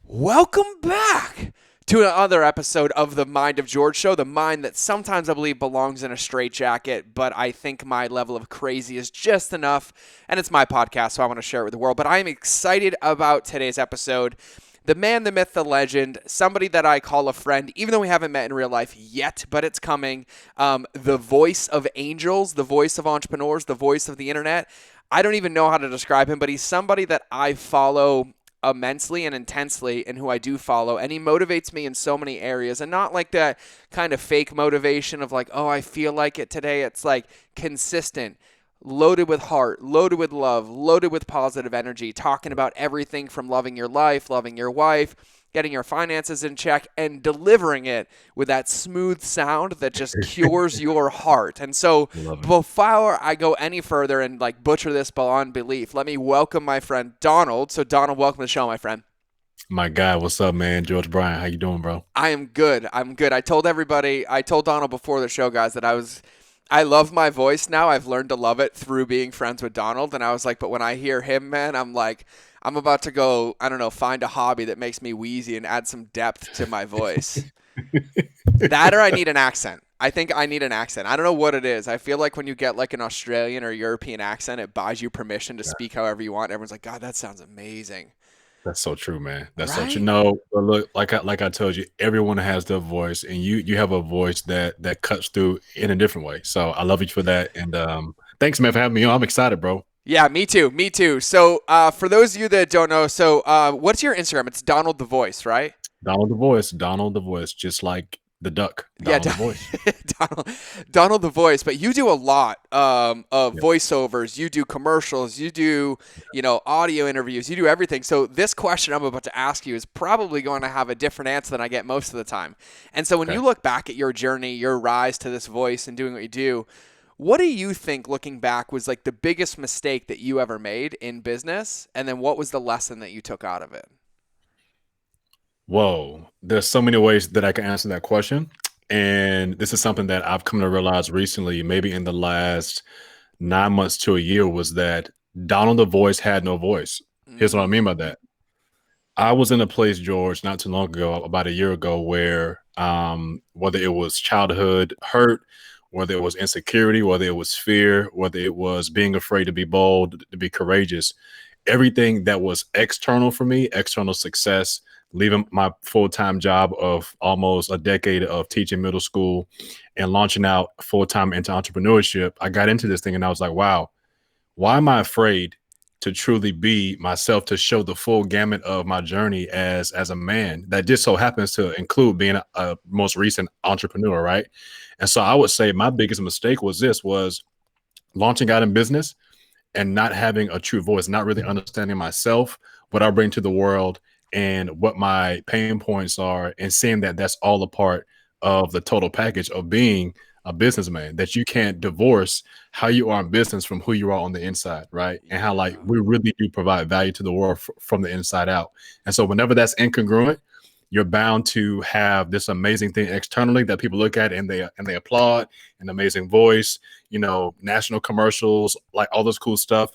Welcome back to another episode of the Mind of George show, the mind that sometimes I believe belongs in a straitjacket, but I think my level of crazy is just enough, and it's my podcast, so I want to share it with the world. But I am excited about today's episode. The man, the myth, the legend, somebody that I call a friend, even though we haven't met in real life yet, but it's coming. The voice of angels, the voice of entrepreneurs, the voice of the internet. I don't even know how to describe him, but he's somebody that I follow immensely and intensely and who I do follow, and he motivates me in so many areas, and not like that kind of fake motivation of like, oh, I feel like it today. It's like consistent, loaded with heart, loaded with love, loaded with positive energy, talking about everything from loving your life, loving your wife, getting your finances in check, and delivering it with that smooth sound that just cures your heart. And so Love it. before I go any further and like butcher this beyond belief, let me welcome my friend Donald. So Donald, welcome to the show, my friend. My guy, what's up, man? George Bryan, how you doing, bro? I am good. I'm good. I told Donald before the show, guys, that I love my voice now. I've learned to love it through being friends with Donald. And I was like, but when I hear him, man, I'm like, I'm about to go, I don't know, find a hobby that makes me wheezy and add some depth to my voice. That or I need an accent. I think I need an accent. I don't know what it is. I feel like when you get like an Australian or European accent, it buys you permission to Yeah, speak however you want. Everyone's like, God, that sounds amazing. that's so true, man. That's so true. Right? No, but look, like I told you, everyone has their voice, and you have a voice that cuts through in a different way. So I love you for that, and thanks, man, for having me on. I'm excited, bro. Yeah, me too. Me too. So, for those of you that don't know, what's your Instagram? It's Donald the Voice, right? Donald the voice, just like the duck, Yeah, Donald the voice. Donald, Donald the Voice. But you do a lot of Yeah. voiceovers. You do commercials. You do, audio interviews. You do everything. So this question I'm about to ask you is probably going to have a different answer than I get most of the time. And so when Okay. you look back at your journey, your rise to this voice and doing what you do, what do you think, looking back, was like the biggest mistake that you ever made in business? And then what was the lesson that you took out of it? Whoa, there's so many ways that I can answer that question, and this is something that I've come to realize recently, maybe in the last 9 months to a year, was that Donald the voice had no voice. Here's what I mean by Mm, that. I was in a place, George, not too long ago, about a year ago, where whether it was childhood hurt, whether it was insecurity, whether it was fear, whether it was being afraid to be bold, to be courageous, everything that was external for me, external success, leaving my full-time job of almost a decade of teaching middle school and launching out full-time into entrepreneurship, I got into this thing and I was like, wow, why am I afraid to truly be myself, to show the full gamut of my journey as a man that just so happens to include being a most recent entrepreneur, right? And so I would say my biggest mistake was launching out in business and not having a true voice, not really understanding myself, what I bring to the world, and what my pain points are, and seeing that that's all a part of the total package of being a businessman. That you can't divorce how you are in business from who you are on the inside, right? And how like yeah. we really do provide value to the world from the inside out. And so whenever that's incongruent, you're bound to have this amazing thing externally that people look at and they applaud, an amazing voice, national commercials, like all this cool stuff.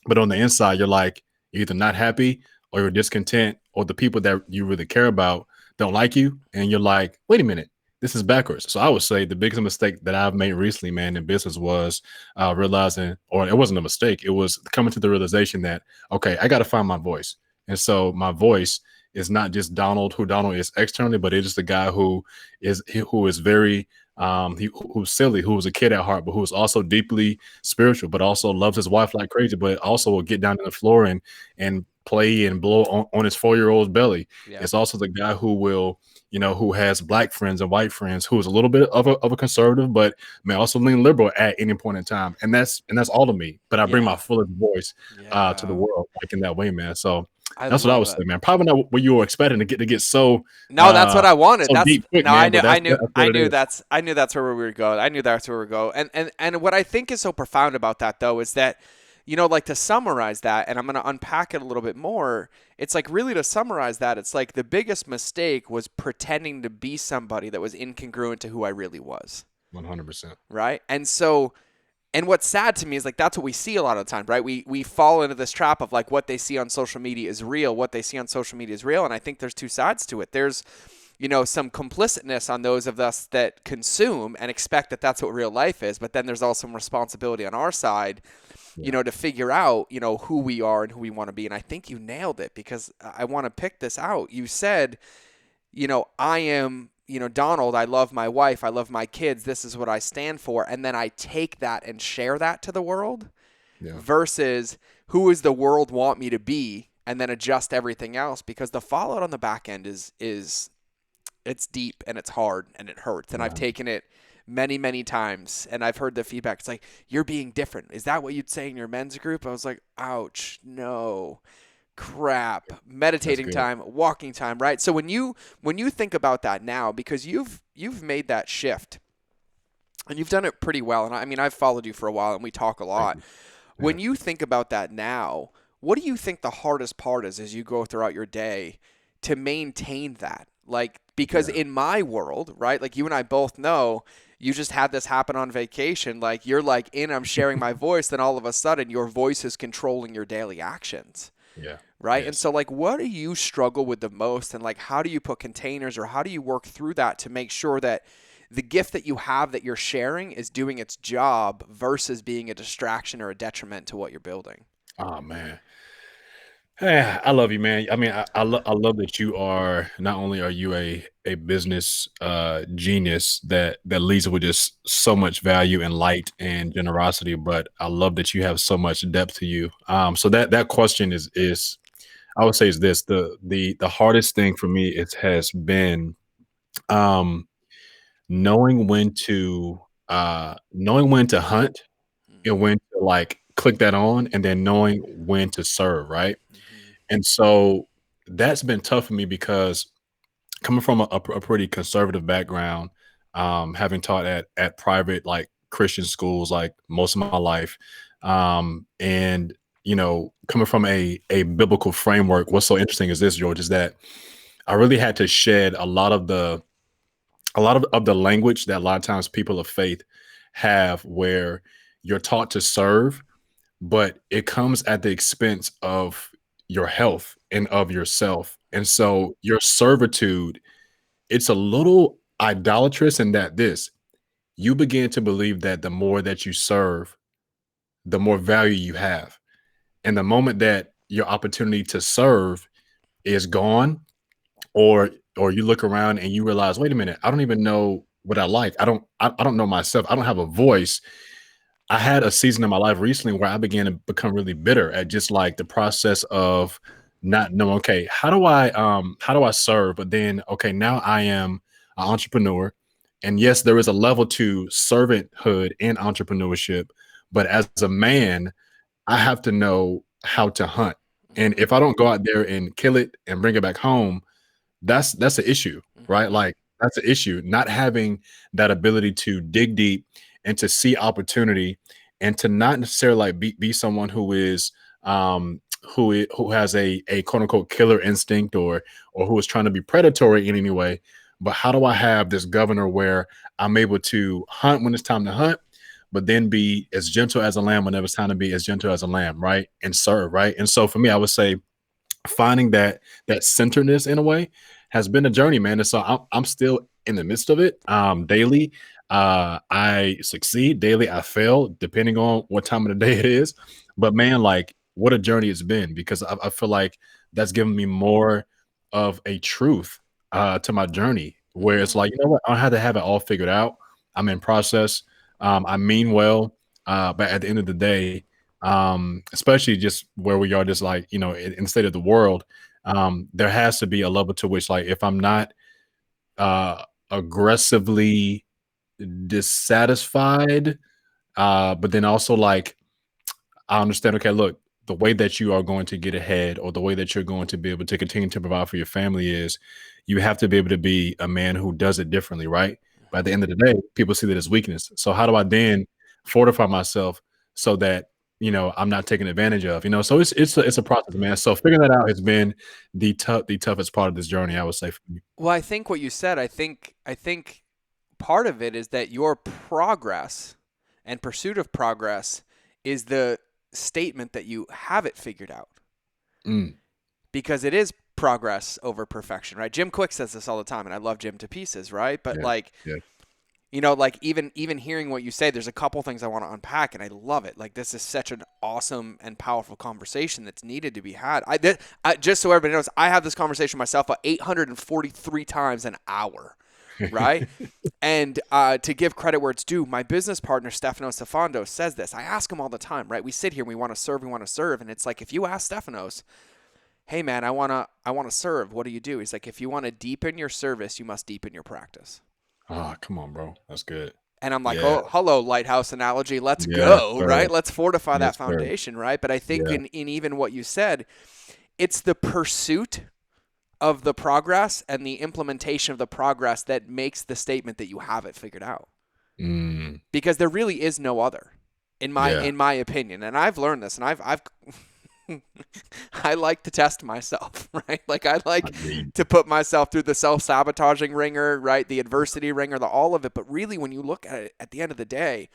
But on the inside, you're like, you're either not happy or you're discontent, or the people that you really care about don't like you. And you're like, wait a minute, this is backwards. So I would say the biggest mistake that I've made recently, man, in business was realizing, or it wasn't a mistake, it was coming to the realization that, okay, I got to find my voice. And so my voice is not just Donald, who Donald is externally, but it is the guy who is very who's silly, who was a kid at heart, but who is also deeply spiritual, but also loves his wife like crazy, but also will get down to the floor and play and blow on his 4 year old's belly. Yeah. It's also the guy who will, who has black friends and white friends, who is a little bit of a conservative, but may also lean liberal at any point in time. And that's all of me. But I bring my Yeah. fullest voice to the Yeah. world, like in that way, man. So I that's what I love would it. say, man. Probably not what you were expecting to get so No, that's what I wanted. so That's deep quick, no, I man. knew, But I that's knew, what it is. I knew that's where we would go. I knew that's where we would go. And what I think is so profound about that though is that, like to summarize that, and I'm going to unpack it a little bit more. It's like really to summarize that, it's like the biggest mistake was pretending to be somebody that was incongruent to who I really was. 100%. Right. And so And what's sad to me is like that's what we see a lot of the time, right? We fall into this trap of like what they see on social media is real, what they see on social media is real, and I think there's two sides to it. There's some complicitness on those of us that consume and expect that that's what real life is, but then there's also some responsibility on our side, Yeah. to figure out, who we are and who we want to be. And I think you nailed it because I want to pick this out. You said, I am, Donald, I love my wife, I love my kids, this is what I stand for. And then I take that and share that to the world Yeah. versus who does the world want me to be and then adjust everything else because the fallout on the back end is it's deep and it's hard and it hurts. And I've Yeah. taken it many, many times and I've heard the feedback. It's like, you're being different. Is that what you'd say in your men's group? I was like, ouch, no. Crap. That's Meditating good. time, walking time, right? So when you think about that now, because you've made that shift and you've done it pretty well. And I mean, I've followed you for a while and we talk a Thank lot. you. Yeah. When you think about that now, what do you think the hardest part is as you go throughout your day to maintain that? Like, because Yeah. in my world, right, like you and I both know, you just had this happen on vacation. Like, you're like I'm sharing my voice, then all of a sudden your voice is controlling your daily actions, Yeah. right? And Yes. so, like, what do you struggle with the most? And, like, how do you put containers or how do you work through that to make sure that the gift that you have that you're sharing is doing its job versus being a distraction or a detriment to what you're building? Oh man. Hey, I love you, man. I mean, I love that you are not only are you a business genius that leads with just so much value and light and generosity, but I love that you have so much depth to you. So that question is I would say is this the hardest thing for me it has been um knowing when to hunt and when to like click that on and then knowing when to serve, right? Mm-hmm. And so that's been tough for me because coming from a pretty conservative background, having taught at private like Christian schools like most of my life, and coming from a biblical framework. What's so interesting is this, George, is that I really had to shed a lot of the language that a lot of times people of faith have, where you're taught to serve but it comes at the expense of your health and of yourself. And so your servitude, it's a little idolatrous in that you begin to believe that the more that you serve, the more value you have. And the moment that your opportunity to serve is gone, or you look around and you realize, wait a minute, I don't even know what I like. I don't know myself. I don't have a voice. I had a season in my life recently where I began to become really bitter at just like the process of not knowing, okay, how do I serve? But then, okay, now I am an entrepreneur. And yes, there is a level to servanthood and entrepreneurship. But as a man, I have to know how to hunt. And Mm-hmm. if I don't go out there and kill it and bring it back home, that's an issue, right? Mm-hmm. Like that's an issue. Not having that ability to dig deep and to see opportunity and to not necessarily like be someone who is who has a quote unquote killer instinct or who is trying to be predatory in any way. But how do I have this governor where I'm able to hunt when it's time to hunt, but then be as gentle as a lamb whenever it's time to be as gentle as a lamb, right? And serve, right? And so for me, I would say finding that centeredness in a way has been a journey, man. And so I'm still in the midst of it daily. I succeed daily. I fail depending on what time of the day it is. But man, like what a journey it's been because I feel like that's given me more of a truth to my journey where it's Mm-hmm. like, you know what, I don't have to have it all figured out. I'm in process. I mean well, but at the end of the day, especially just where we are, just like in the state of the world, there has to be a level to which, like, if I'm not uh, aggressively dissatisfied, but then also like I understand, okay, look, the way that you are going to get ahead or the way that you're going to be able to continue to provide for your family is you have to be able to be a man who does it differently, right? But at the end of the day, people see that as weakness. So how do I then fortify myself so that I'm not taken advantage of? So it's a process, man. So figuring that out has been the toughest part of this journey, I would say for me. Well, I think what you said, I think part of it is that your progress and pursuit of progress is the statement that you have it figured out. Mm. Because it is progress over perfection, right? Jim Quick says this all the time, and I love Jim to pieces, right? But Yeah. like, Yeah. like even hearing what you say, there's a couple things I want to unpack, and I love it. Like, this is such an awesome and powerful conversation that's needed to be had. I just so everybody knows, I have this conversation myself 843 times an hour, right? And to give credit where it's due, my business partner Stefanos Stefandos says this. I ask him all the time, right? We sit here and we want to serve, and it's like, if you ask Stefanos, hey man, I wanna serve. What do you do? He's like, if you want to deepen your service, you must deepen your practice. Ah, come on, bro. That's good. And I'm like, Yeah. oh, hello, lighthouse analogy. Let's Yes, go, sir. right? Let's fortify that Yes, sir. foundation, right? But I think Yeah. in even what you said, it's the pursuit of the progress and the implementation of the progress that makes the statement that you have it figured out. Mm. Because there really is no other, in my Yeah. opinion. And I've learned this, and I've I like to test myself, right? Like, I like Agreed. to put myself through the self-sabotaging ringer, right? The adversity ringer, all of it. But really, when you look at it at the end of the day,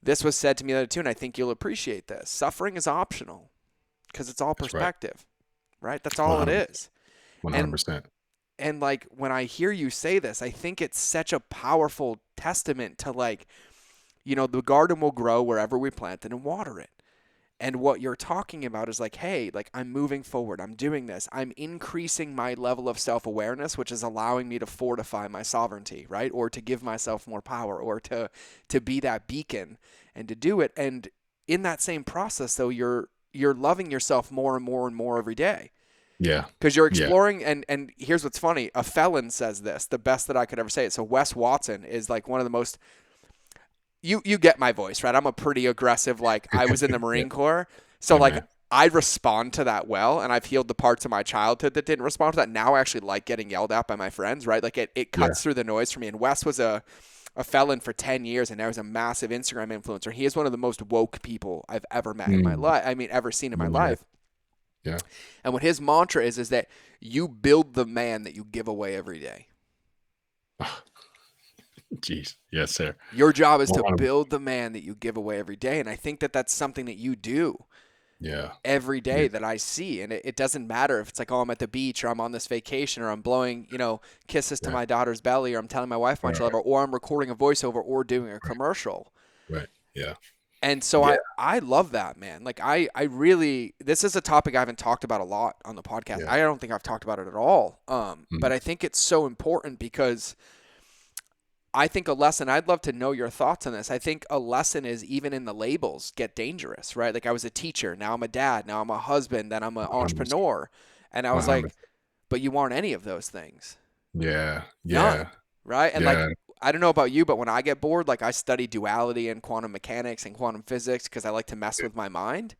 this was said to me the other too, and I think you'll appreciate this. Suffering is optional because it's all That's right. perspective, right? That's all it 100%. is. 100%. And like, when I hear you say this, I think it's such a powerful testament to, like, the garden will grow wherever we plant it and water it. And what you're talking about is like, hey, like, I'm moving forward. I'm doing this. I'm increasing my level of self-awareness, which is allowing me to fortify my sovereignty, right? Or to give myself more power, or to be that beacon and to do it. And in that same process, though, you're loving yourself more and more and more every day. Yeah. Because you're Yeah. exploring, and here's what's funny. A felon says this, the best that I could ever say it. So Wes Watson is like one of the most, you get my voice, right? I'm a pretty aggressive, like, I was in the Yeah. Marine Corps. So Yeah, like, man. I respond to that well, and I've healed the parts of my childhood that didn't respond to that. Now I actually like getting yelled at by my friends, right? Like, it Yeah. cuts through the noise for me. And Wes was a felon for 10 years, and now he's a massive Instagram influencer. He is one of the most woke people I've ever met in my Mm. life. I mean, ever seen in my Yeah. life. Yeah. And what his mantra is that you build the man that you give away every day. Jeez. Yes, sir. Your job is to 100%. build the man that you give away every day. And I think that that's something that you do Yeah. every day Yeah. that I see. And it doesn't matter if it's like, oh, I'm at the beach, or I'm on this vacation, or I'm blowing, kisses to Yeah. my daughter's belly, or I'm telling my wife how much I love her, or I'm recording a voiceover or doing a commercial. Right. Yeah. And so Yeah. I love that, man. Like, I really, this is a topic I haven't talked about a lot on the podcast. Yeah. I don't think I've talked about it at all. Mm. But I think it's so important because I think a lesson, I'd love to know your thoughts on this. I think a lesson is, even in the labels get dangerous, right? Like, I was a teacher, now I'm a dad, now I'm a husband, then I'm an 100%. entrepreneur. And I was 100%. like, but you aren't any of those things. Yeah. None, Yeah. right? And Yeah. like, I don't know about you, but when I get bored, like, I study duality and quantum mechanics and quantum physics because I like to mess with my mind.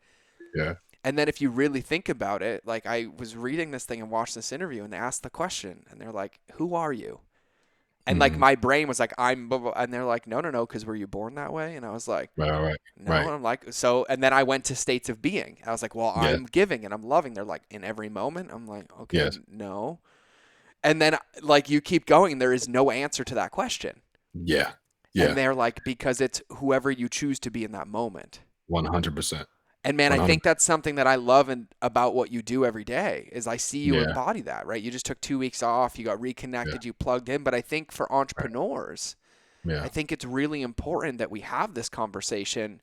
Yeah. And then if you really think about it, like, I was reading this thing and watched this interview, and they asked the question, and they're like, who are you? And like, Mhm. my brain was like, I'm blah, blah, and they're like, no, because were you born that way? And I was like, Right. Right. no. Right. And I'm like, so, and then I went to states of being. I was like, well, Yeah. I'm giving and I'm loving. They're like, in every moment. I'm like, okay, Yes. no. And then, like, you keep going, and there is no answer to that question. Yeah. And Yeah. they're like, because it's whoever you choose to be in that moment. 100%. And man, I 100. think that's something that I love about what you do every day is I see you Yeah. embody that, right? You just took 2 weeks off, you got reconnected, you plugged in. But I think for entrepreneurs, Yeah. I think it's really important that we have this conversation,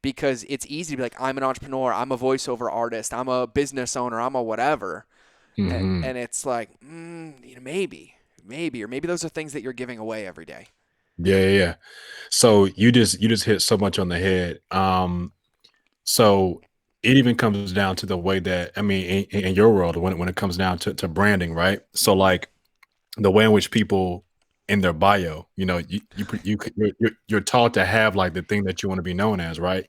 because it's easy to be like, I'm an entrepreneur, I'm a voiceover artist, I'm a business owner, I'm a whatever. Mhm. And it's like, maybe, or maybe those are things that you're giving away every day. Yeah. Yeah. Yeah. So you just hit so much on the head. So it even comes down to the way that, I mean, in your world, when it comes down to branding, right? So like the way in which people in their bio, you're taught to have like the thing that you want to be known as, right?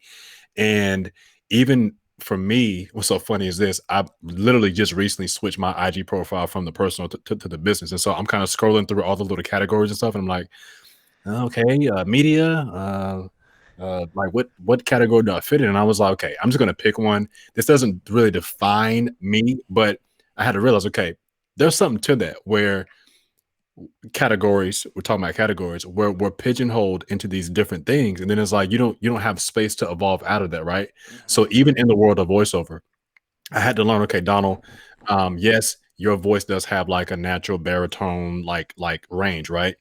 And even for me, what's so funny is this: I literally just recently switched my IG profile from the personal to the business, and so I'm kind of scrolling through all the little categories and stuff, and I'm like, okay, media, like what category do I fit in? And I was like, okay, I'm just gonna pick one. This doesn't really define me, but I had to realize, okay, there's something to that where categories. We're talking about categories where we're pigeonholed into these different things, and then it's like you don't have space to evolve out of that, right? So Hmm. even in the world of voiceover, I had to learn. Okay, Donald. Yes, your voice does have like a natural baritone like range, right?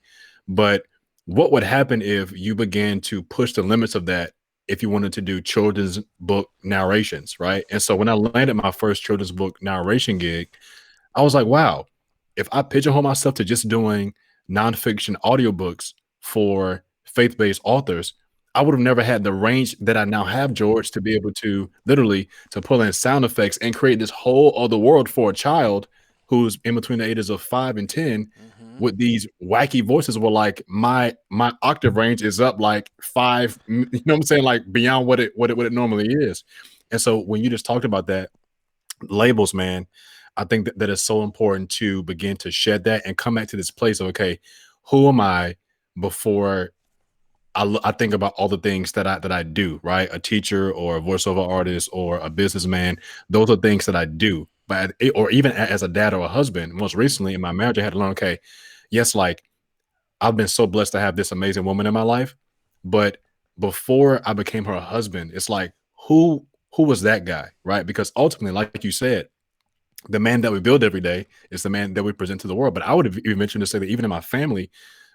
But what would happen if you began to push the limits of that? If you wanted to do children's book narrations, right? And so when I landed my first children's book narration gig, I was like, wow, if I pigeonhole myself to just doing nonfiction audiobooks for faith-based authors, I would have never had the range that I now have, George, to be able to literally to pull in sound effects and create this whole other world for a child who's in between the ages of 5 and 10 Hmm. with these wacky voices where like my octave range is up like five, you know what I'm saying? Like beyond what it normally is. And so when you just talked about that, labels, man, I think that is so important to begin to shed that and come back to this place of, okay, who am I before I think about all the things that I do, right? A teacher or a voiceover artist or a businessman. Those are things that I do. But or even as a dad or a husband, most Hmm. recently in my marriage, I had to learn, okay, yes, like I've been so blessed to have this amazing woman in my life. But before I became her husband, it's like who was that guy, right? Because ultimately, like you said, the man that we build every day is the man that we present to the world. But I would have even mentioned to say that even in my family,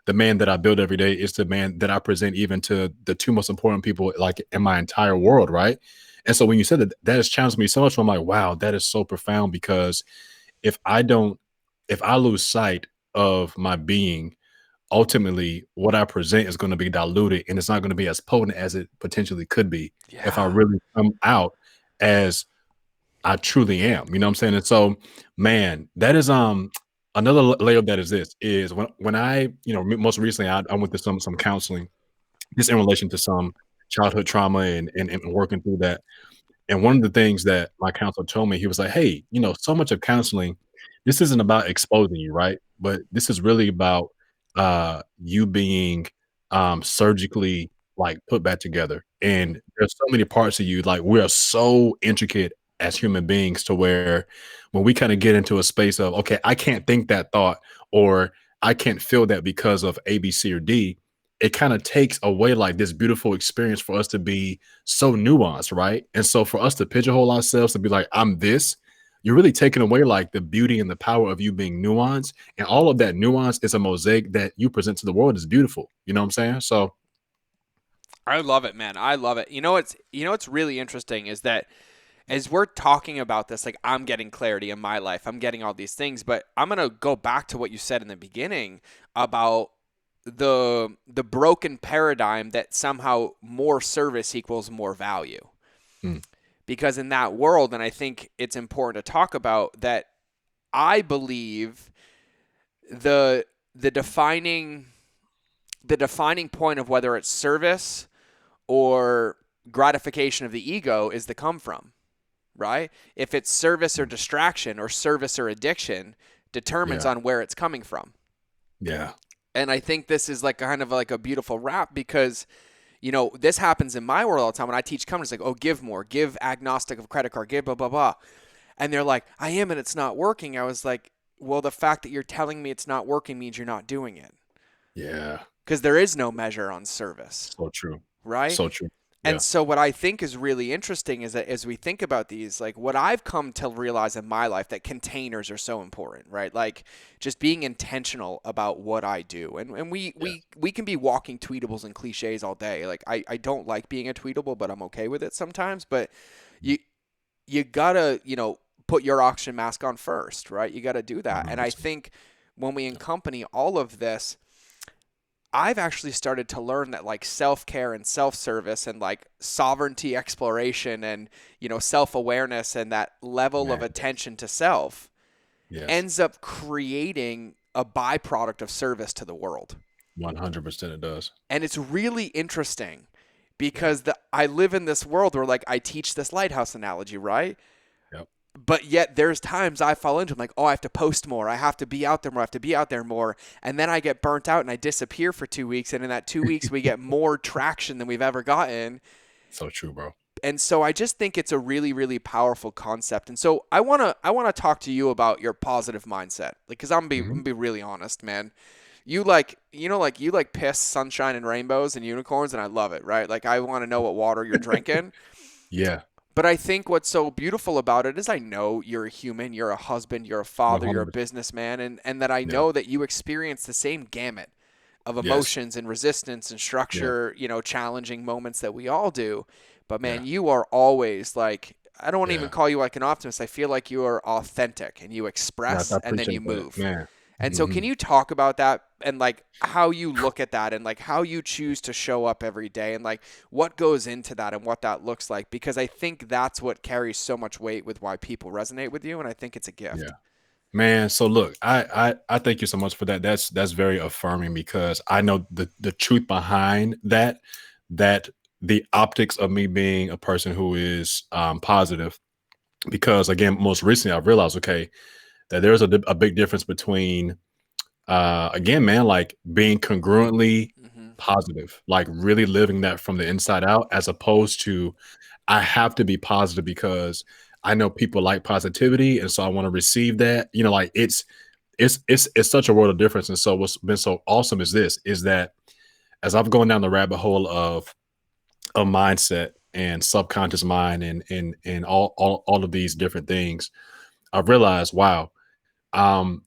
the man that I build every day is the man that I present even to the two most important people like in my entire world, right? And so when you said that, that has challenged me so much. I'm like, wow, that is so profound because if I don't, if I lose sight of my being, ultimately what I present is going to be diluted and it's not going to be as potent as it potentially could be if I Yeah. really come out as I truly am, you know what I'm saying? And so, man, that is another layer of that is this is when I, most recently I went to some counseling just in relation to some childhood trauma and working through that. And one of the things that my counselor told me, he was like, "Hey, so much of counseling, this isn't about exposing you, right? But this is really about you being surgically like put back together. Hmm. And there's so many parts of you, like we are so intricate as human beings to where when we kind of get into a space of, okay, I can't think that thought or I can't feel that because of A, B, C, or D, it kind of takes away like this beautiful experience for us to be so nuanced, right? And so for us to pigeonhole ourselves to be like, I'm this, you're really taking away like the beauty and the power of you being nuanced. And all of that nuance is a mosaic that you present to the world is beautiful. You know what I'm saying? So I love it, man. I love it. What's really interesting is that as we're talking about this, like I'm getting clarity in my life, I'm getting all these things, but I'm gonna go back to what you said in the beginning about the broken paradigm that somehow more service equals more value. mm, Because in that world, and I think it's important to talk about that, I believe the the defining the defining point of whether it's service or gratification of the ego is the come from, right? If it's service or mm, distraction or service or addiction determines yeah, on where it's coming from. yeah, And I think this is like kind of like a beautiful wrap because this happens in my world all the time when I teach companies like, oh, give more, give agnostic of credit card, give blah, blah, blah. And they're like, I am and it's not working. I was like, well, the fact that you're telling me it's not working means you're not doing it yeah. because there is no measure on service, So true. right? So true. And Yeah. so what I think is really interesting is that as we think about these, like what I've come to realize in my life that containers are so important, right? Like just being intentional about what I do. And we Yeah. we we can be walking tweetables and cliches all day. Like I don't like being a tweetable, but I'm okay with it sometimes. But Mm, you gotta, put your oxygen mask on first, right? You gotta do that. And I 100%. think when we Yeah. accompany all of this, I've actually started to learn that like self-care and self-service and like sovereignty exploration and self-awareness and that level of Man. attention to self Yes. ends up creating a byproduct of service to the world. 100% it does. And it's really interesting Yeah. because I live in this world where like I teach this lighthouse analogy, right? Yep. But yet there's times I fall into, I'm like, oh, I have to post more. I have to be out there more. I have to be out there more. And then I get burnt out and I disappear for 2 weeks. And in that 2 weeks, we get more traction than we've ever gotten. So true, bro. And so I just think it's a really, really powerful concept. And so I wanna talk to you about your positive mindset. Like, cause I'm Mhm. gonna be really honest, man. You like, like you like piss, sunshine, and rainbows and unicorns, and I love it, right? Like I want to know what water you're drinking. Yeah, But I think what's so beautiful about it is I know you're a human, you're a husband, you're a father, you're a 100%. businessman, and that I Yeah. know that you experience the same gamut of Yes. emotions and resistance and Yeah. structure, challenging moments that we all do. But man, Yeah. you are always like, I don't want to even Yeah. call you like an optimist. I feel like you are authentic and you Yes, I express and then you appreciate that, move. man. And so can Mhm. you talk about that and like how you look at that and like how you choose to show up every day and like what goes into that and what that looks like? Because I think that's what carries so much weight with why people resonate with you. And I think it's a Yeah. gift. Man, so look, I thank you so much for that. That's very affirming because I know the truth behind that, that the optics of me being a person who is positive. Because again, most recently I realized, okay, that there's a big difference between again, man, like being congruently Hmm. positive, like really living that from the inside out, as opposed to I have to be positive because I know people like positivity, and so I want to receive that. Like it's such a world of difference. And so what's been so awesome is this is that as I've gone down the rabbit hole of mindset and subconscious mind and all of these different things, I've realized, wow, um,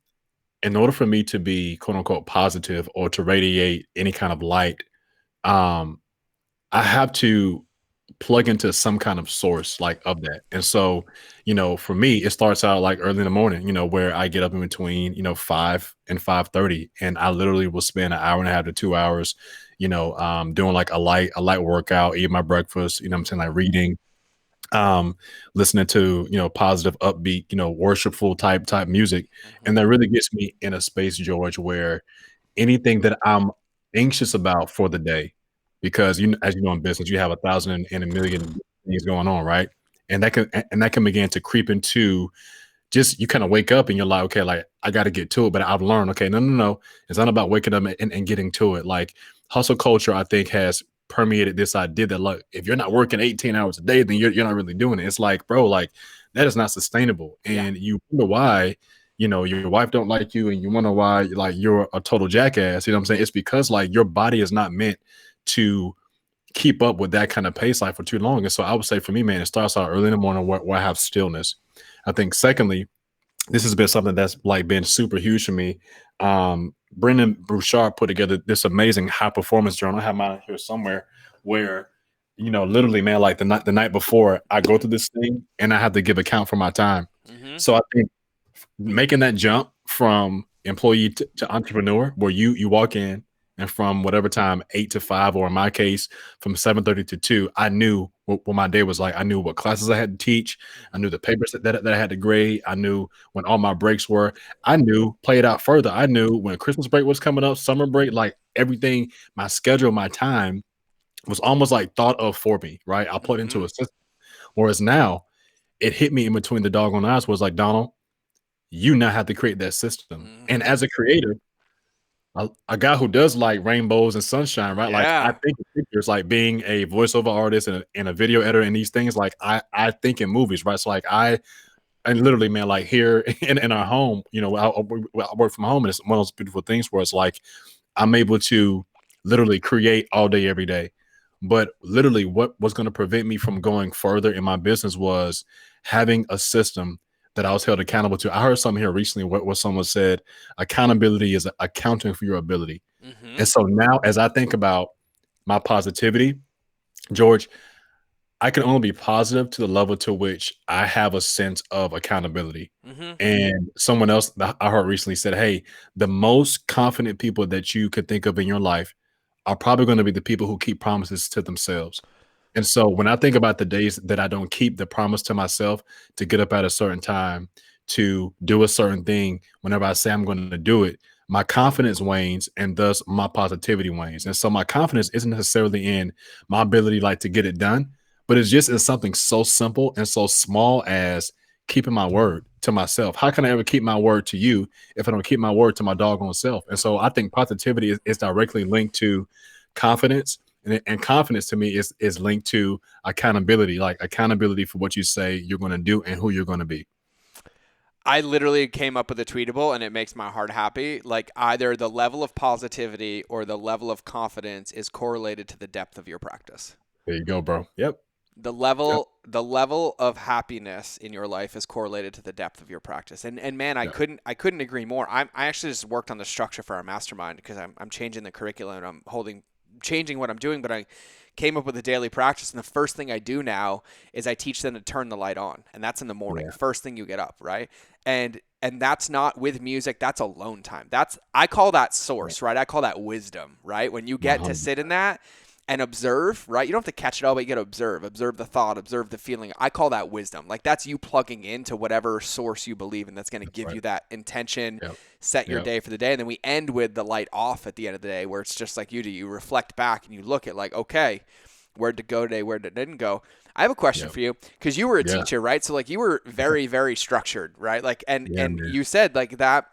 in order for me to be quote unquote positive or to radiate any kind of light, um, I have to plug into some kind of source like of that. And so, for me, it starts out like early in the morning, where I get up in between, 5 and 5:30. And I literally will spend an hour and a half to 2 hours, doing like a light workout, eat my breakfast, what I'm saying, like reading, um, listening to, positive, upbeat, worshipful type music. And Hmm. that really gets me in a space, George, where anything that I'm anxious about for the day, because as you know, in business, you have 1,000 and a million things going on, right? And that can begin to creep into just you kind of wake up and you're like, okay, like I got to get to it. But I've learned, okay, no, no, no. It's not about waking up and getting to it. Like hustle culture, I think, has permeated this idea that, look, if you're not working 18 hours a day, then you're not really doing it. It's like, bro, like that is not sustainable. Yeah. And you wonder why, your wife don't like you, and you wonder why like you're a total jackass. You know what I'm saying? It's because like your body is not meant to keep up with that kind of pace like for too long. And so I would say for me, man, it starts out early in the morning where I have stillness. I think secondly, this has been something that's like been super huge for me. Brendan Bouchard put together this amazing high performance journal. I have mine here somewhere where, literally, man, like the night before, I go through this thing and I have to give account for my time. Hmm. So I think making that jump from employee to entrepreneur, where you walk in and from whatever time 8 to 5, or in my case from 7:30 to 2, I knew what my day was like. I knew what classes I had to teach. I knew the papers that I had to grade. I knew when all my breaks were. I knew, play it out further, I knew when Christmas break was coming up, summer break, like everything, my schedule, my time was almost like thought of for me, right? I put Hmm. into a system. Whereas now it hit me in between the doggone eyes, was like, Donald, you now have to create that system. And Hmm. as a creator, a guy who does like rainbows and sunshine, right? Like I Yeah. think of pictures, like being a voiceover artist and a video editor and these things. Like I think in movies, right? So like and literally, man, like here in our home, I work from home, and it's one of those beautiful things where it's like I'm able to literally create all day, every day. But literally, what was going to prevent me from going further in my business was having a system that I was held accountable to. I heard something here recently where someone said accountability is accounting for your ability. Hmm. And so now, as I think about my positivity, George, I can only be positive to the level to which I have a sense of accountability. Hmm. And someone else that I heard recently said, hey, the most confident people that you could think of in your life are probably going to be the people who keep promises to themselves. And so when I think about the days that I don't keep the promise to myself to get up at a certain time, to do a certain thing whenever I say I'm going to do it, my confidence wanes, and thus my positivity wanes. And so my confidence isn't necessarily in my ability like to get it done, but it's just in something so simple and so small as keeping my word to myself. How can I ever keep my word to you if I don't keep my word to my doggone self? And so I think positivity is directly linked to confidence. And confidence to me is linked to accountability, like accountability for what you say you're going to do and who you're going to be. I literally came up with a tweetable and it makes my heart happy. Like either the level of positivity or the level of confidence is correlated to the depth of your practice. There you go, bro. Yep. The Yep. level of happiness in your life is correlated to the depth of your practice. And man, Yep. I couldn't agree more. I actually just worked on the structure for our mastermind because I'm changing the curriculum and changing what I'm doing, but I came up with a daily practice, and the first thing I do now is I teach them to turn the light on, and that's in the morning, Yeah. first thing you get up, right? And that's not with music, that's alone time. That's I call that source, right? I call that wisdom, right? When you get to sit in that and observe, right? You don't have to catch it all, but you got to observe the thought, observe the feeling. I call that wisdom. Like that's you plugging into whatever source you believe in that's going to give Right. you that intention, Yep. set your Yep. day for the day. And then we end with the light off at the end of the day where it's just like you do. You reflect back and you look at like, okay, where'd it go today? Where'd it didn't go? I have a question Yep. for you because you were a Yeah. teacher, right? So like you were very, very structured, right? Like, Yeah, and man. you said like that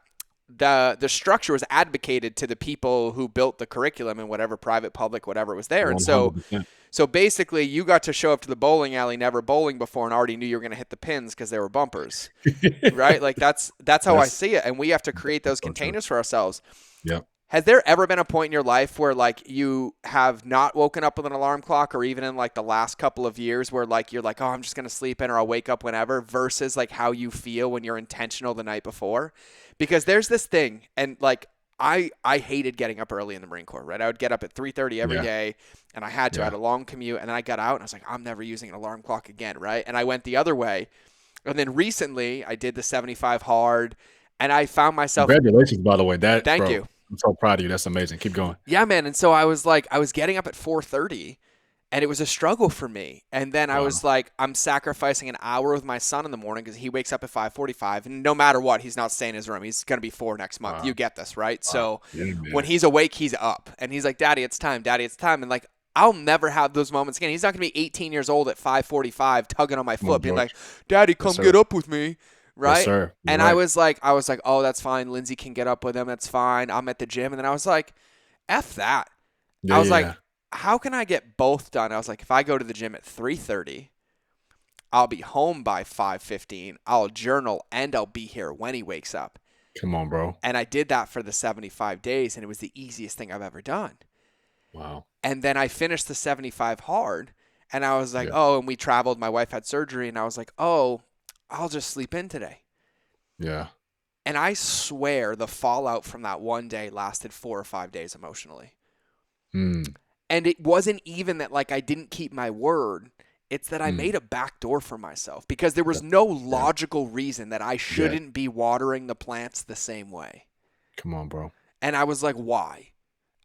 the structure was advocated to the people who built the curriculum and whatever private, public, whatever was there. And so 100%. so basically, you got to show up to the bowling alley, never bowling before, and already knew you were going to hit the pins because they were bumpers, right? Like that's how I That's see it, and we have to create those so true. containers for ourselves. Yep. Has there ever been a point in your life where like you have not woken up with an alarm clock, or even in like the last couple of years where like you're like, oh, I'm just going to sleep in or I'll wake up whenever, versus like how you feel when you're intentional the night before? Because there's this thing, and like I hated getting up early in the Marine Corps, right? I would get up at 3:30 every Yeah. day, and I had to. I had Yeah. a long commute, and then I got out, and I was like, I'm never using an alarm clock again, right? And I went the other way. And then recently, I did the 75 hard, and I found myself. Congratulations, by the way. That, Thank bro, you. I'm so proud of you. That's amazing. Keep going. Yeah, man. And so I was like, I was getting up at 4:30, and it was a struggle for me. And then I was Wow. like, I'm sacrificing an hour with my son in the morning because he wakes up at 5:45, and no matter what, he's not staying in his room. He's gonna be 4 next month. You Wow. get this, right? Wow. So Yeah, when man. he's awake, he's up, and he's like, "Daddy, it's time. Daddy, it's time." And like, I'll never have those moments again. He's not gonna be 18 years old at 5:45, tugging on my Come on, foot, being like, George. "Daddy, Yes, come get sir. up with me." Yes, Right? sir. You're And right. I was like, "Oh, that's fine. Lindsay can get up with him. That's fine. I'm at the gym." And then I was like, "F that." Yeah, I was yeah, like, yeah. how can I get both done? I was like, if I go to the gym at 3:30, I'll be home by 5:15. I'll journal and I'll be here when he wakes up. Come on, bro. And I did that for the 75 days, and it was the easiest thing I've ever done. Wow. And then I finished the 75 hard, and I was like, Yeah. oh, and we traveled. My wife had surgery, and I was like, oh, I'll just sleep in today. Yeah. And I swear the fallout from that one day lasted 4 or 5 days emotionally. Mm. And it wasn't even that like I didn't keep my word. It's that I Mm. made a back door for myself because there was no logical reason that I Yeah. shouldn't be watering the plants the same way. Come on, bro. And I was like, why?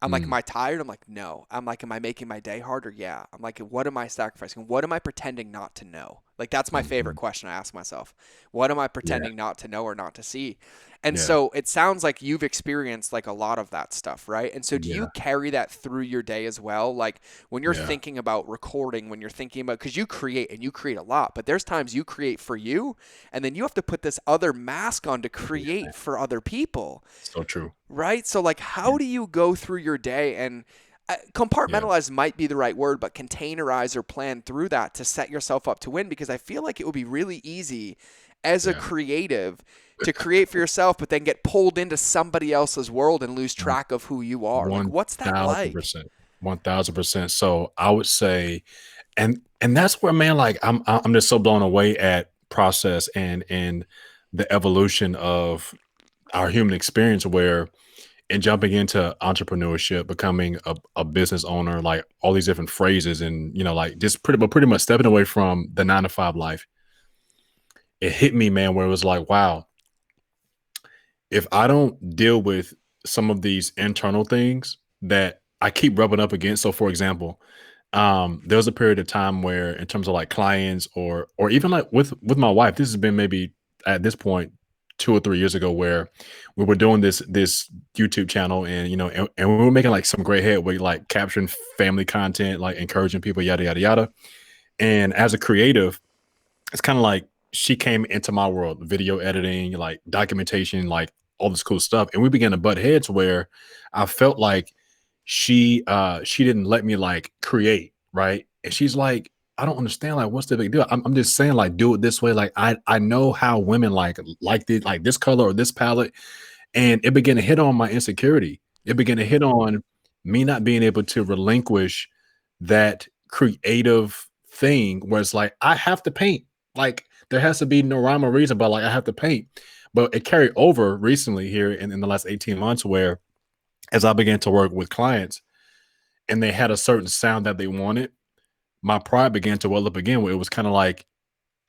I'm like, am Mm. I tired? I'm like, no. I'm like, am I making my day harder? Yeah. I'm like, what am I sacrificing? What am I pretending not to know? Like, that's my favorite Mhm. question I ask myself. What am I Yeah. pretending not to know or not to see? And Yeah. so it sounds like you've experienced like a lot of that stuff, right? And so do you Yeah. carry that through your day as well? Like when you're Yeah. thinking about recording, when you're thinking about, because you create and you create a lot, but there's times you create for you, and then you have to put this other mask on to create for other people. So true. Right? So, like, how do you go through your day and Yeah. compartmentalize might be the right word, but containerize or plan through that to set yourself up to win? Because I feel like it would be really easy as a Yeah. creative to create for yourself, but then get pulled into somebody else's world and lose track of who you are. Like, what's that like? 1,000%. 1,000%. So I would say, and that's where, man, like I'm just so blown away at process and the evolution of our human experience where and jumping into entrepreneurship, becoming a business owner, like all these different phrases and like just pretty much stepping away from the 9 to 5 life. It hit me, man, where it was like, wow, if I don't deal with some of these internal things that I keep rubbing up against. So for example, there was a period of time where in terms of like clients or even like with my wife, this has been maybe at this point 2 or 3 years ago where we were doing this YouTube channel and and we were making like some great headway, like capturing family content, like encouraging people, yada yada yada. And as a creative, it's kind of like she came into my world, video editing, like documentation, like all this cool stuff. And we began to butt heads where I felt like she didn't let me like create, right? And she's like, I don't understand, like, what's the big deal? I'm just saying, like, do it this way. Like, I know how women like this color or this palette, and it began to hit on my insecurity. It began to hit on me not being able to relinquish that creative thing where it's like I have to paint. Like there has to be no rhyme or reason, but like I have to paint. But it carried over recently here in the last 18 months where as I began to work with clients and they had a certain sound that they wanted, my pride began to well up again where it was kind of like,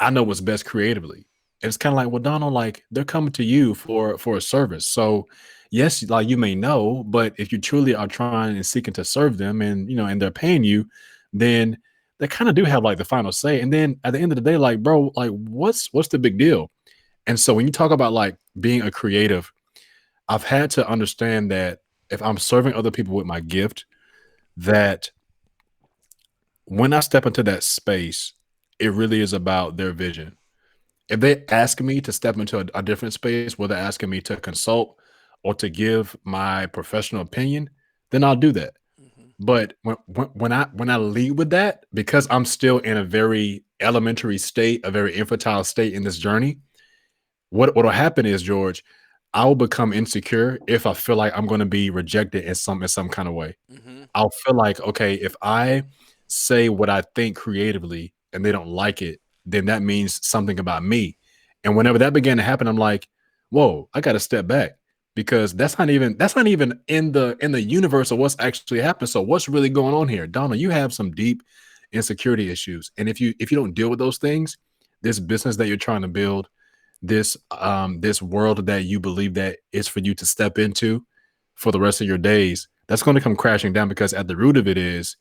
I know what's best creatively. And it's kind of like, well, Donald, like they're coming to you for a service. So yes, like you may know, but if you truly are trying and seeking to serve them and and they're paying you, then they kind of do have like the final say. And then at the end of the day, like, bro, like what's the big deal? And so when you talk about like being a creative, I've had to understand that if I'm serving other people with my gift, that when I step into that space, it really is about their vision. If they ask me to step into a different space, whether asking me to consult or to give my professional opinion, then I'll do that. Hmm. But when I lead with that, because I'm still in a very elementary state, a very infantile state in this journey, what'll happen is, George, I will become insecure if I feel like I'm going to be rejected in some kind of way. Hmm. I'll feel like, okay, if I say what I think creatively and they don't like it, then that means something about me. And whenever that began to happen, I'm like, whoa, I got to step back because that's not even in the universe of what's actually happening. So what's really going on here? Donna, you have some deep insecurity issues. And if you don't deal with those things, this business that you're trying to build, this world that you believe that is for you to step into for the rest of your days, that's going to come crashing down because at the root of it is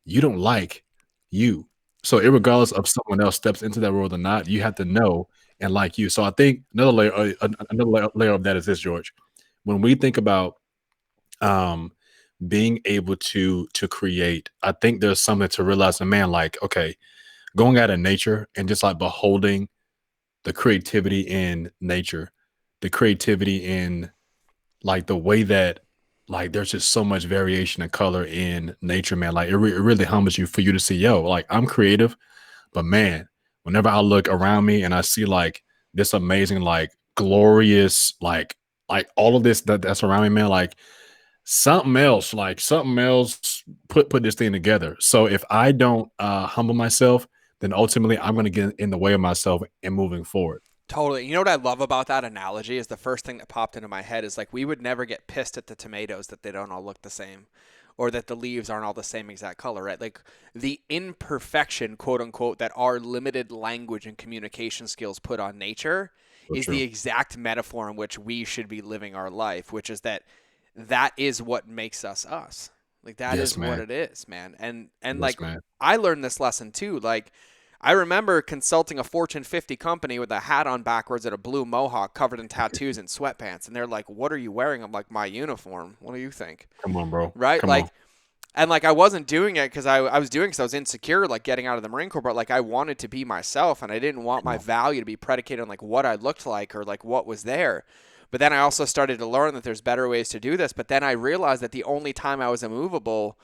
you don't like you. So regardless of someone else steps into that world or not, you have to know and like you. So I think another layer of that is this, George. When we think about um being able to create, I think there's something to realize, and man, like, okay, going out in nature and just like beholding the creativity in nature, the creativity in like the way that like there's just so much variation of color in nature, man. Like it really humbles you for you to see, yo, like I'm creative, but man, whenever I look around me and I see like this amazing, like glorious, like all of this that's around me, man, like something else put this thing together. So if I don't humble myself, then ultimately I'm gonna get in the way of myself and moving forward. Totally. You know what I love about that analogy is the first thing that popped into my head is like we would never get pissed at the tomatoes that they don't all look the same or that the leaves aren't all the same exact color, right? Like the imperfection, quote unquote, that our limited language and communication skills put on nature So is the true. exact metaphor in which we should be living our life, which is that that is what makes us us. Like that is Yes, what man. it is, man. And Yes, like man. I learned this lesson too. Like I remember consulting a Fortune 50 company with a hat on backwards and a blue mohawk covered in tattoos and sweatpants. And they're like, "What are you wearing?" I'm like, "My uniform. What do you think?" Come on, bro. Right? Come on. Like, and like I wasn't doing it because I was doing it because I was insecure, like getting out of the Marine Corps. But like I wanted to be myself, and I didn't want Come my on. value to be predicated on like what I looked like or like what was there. But then I also started to learn that there's better ways to do this. But then I realized that the only time I was immovable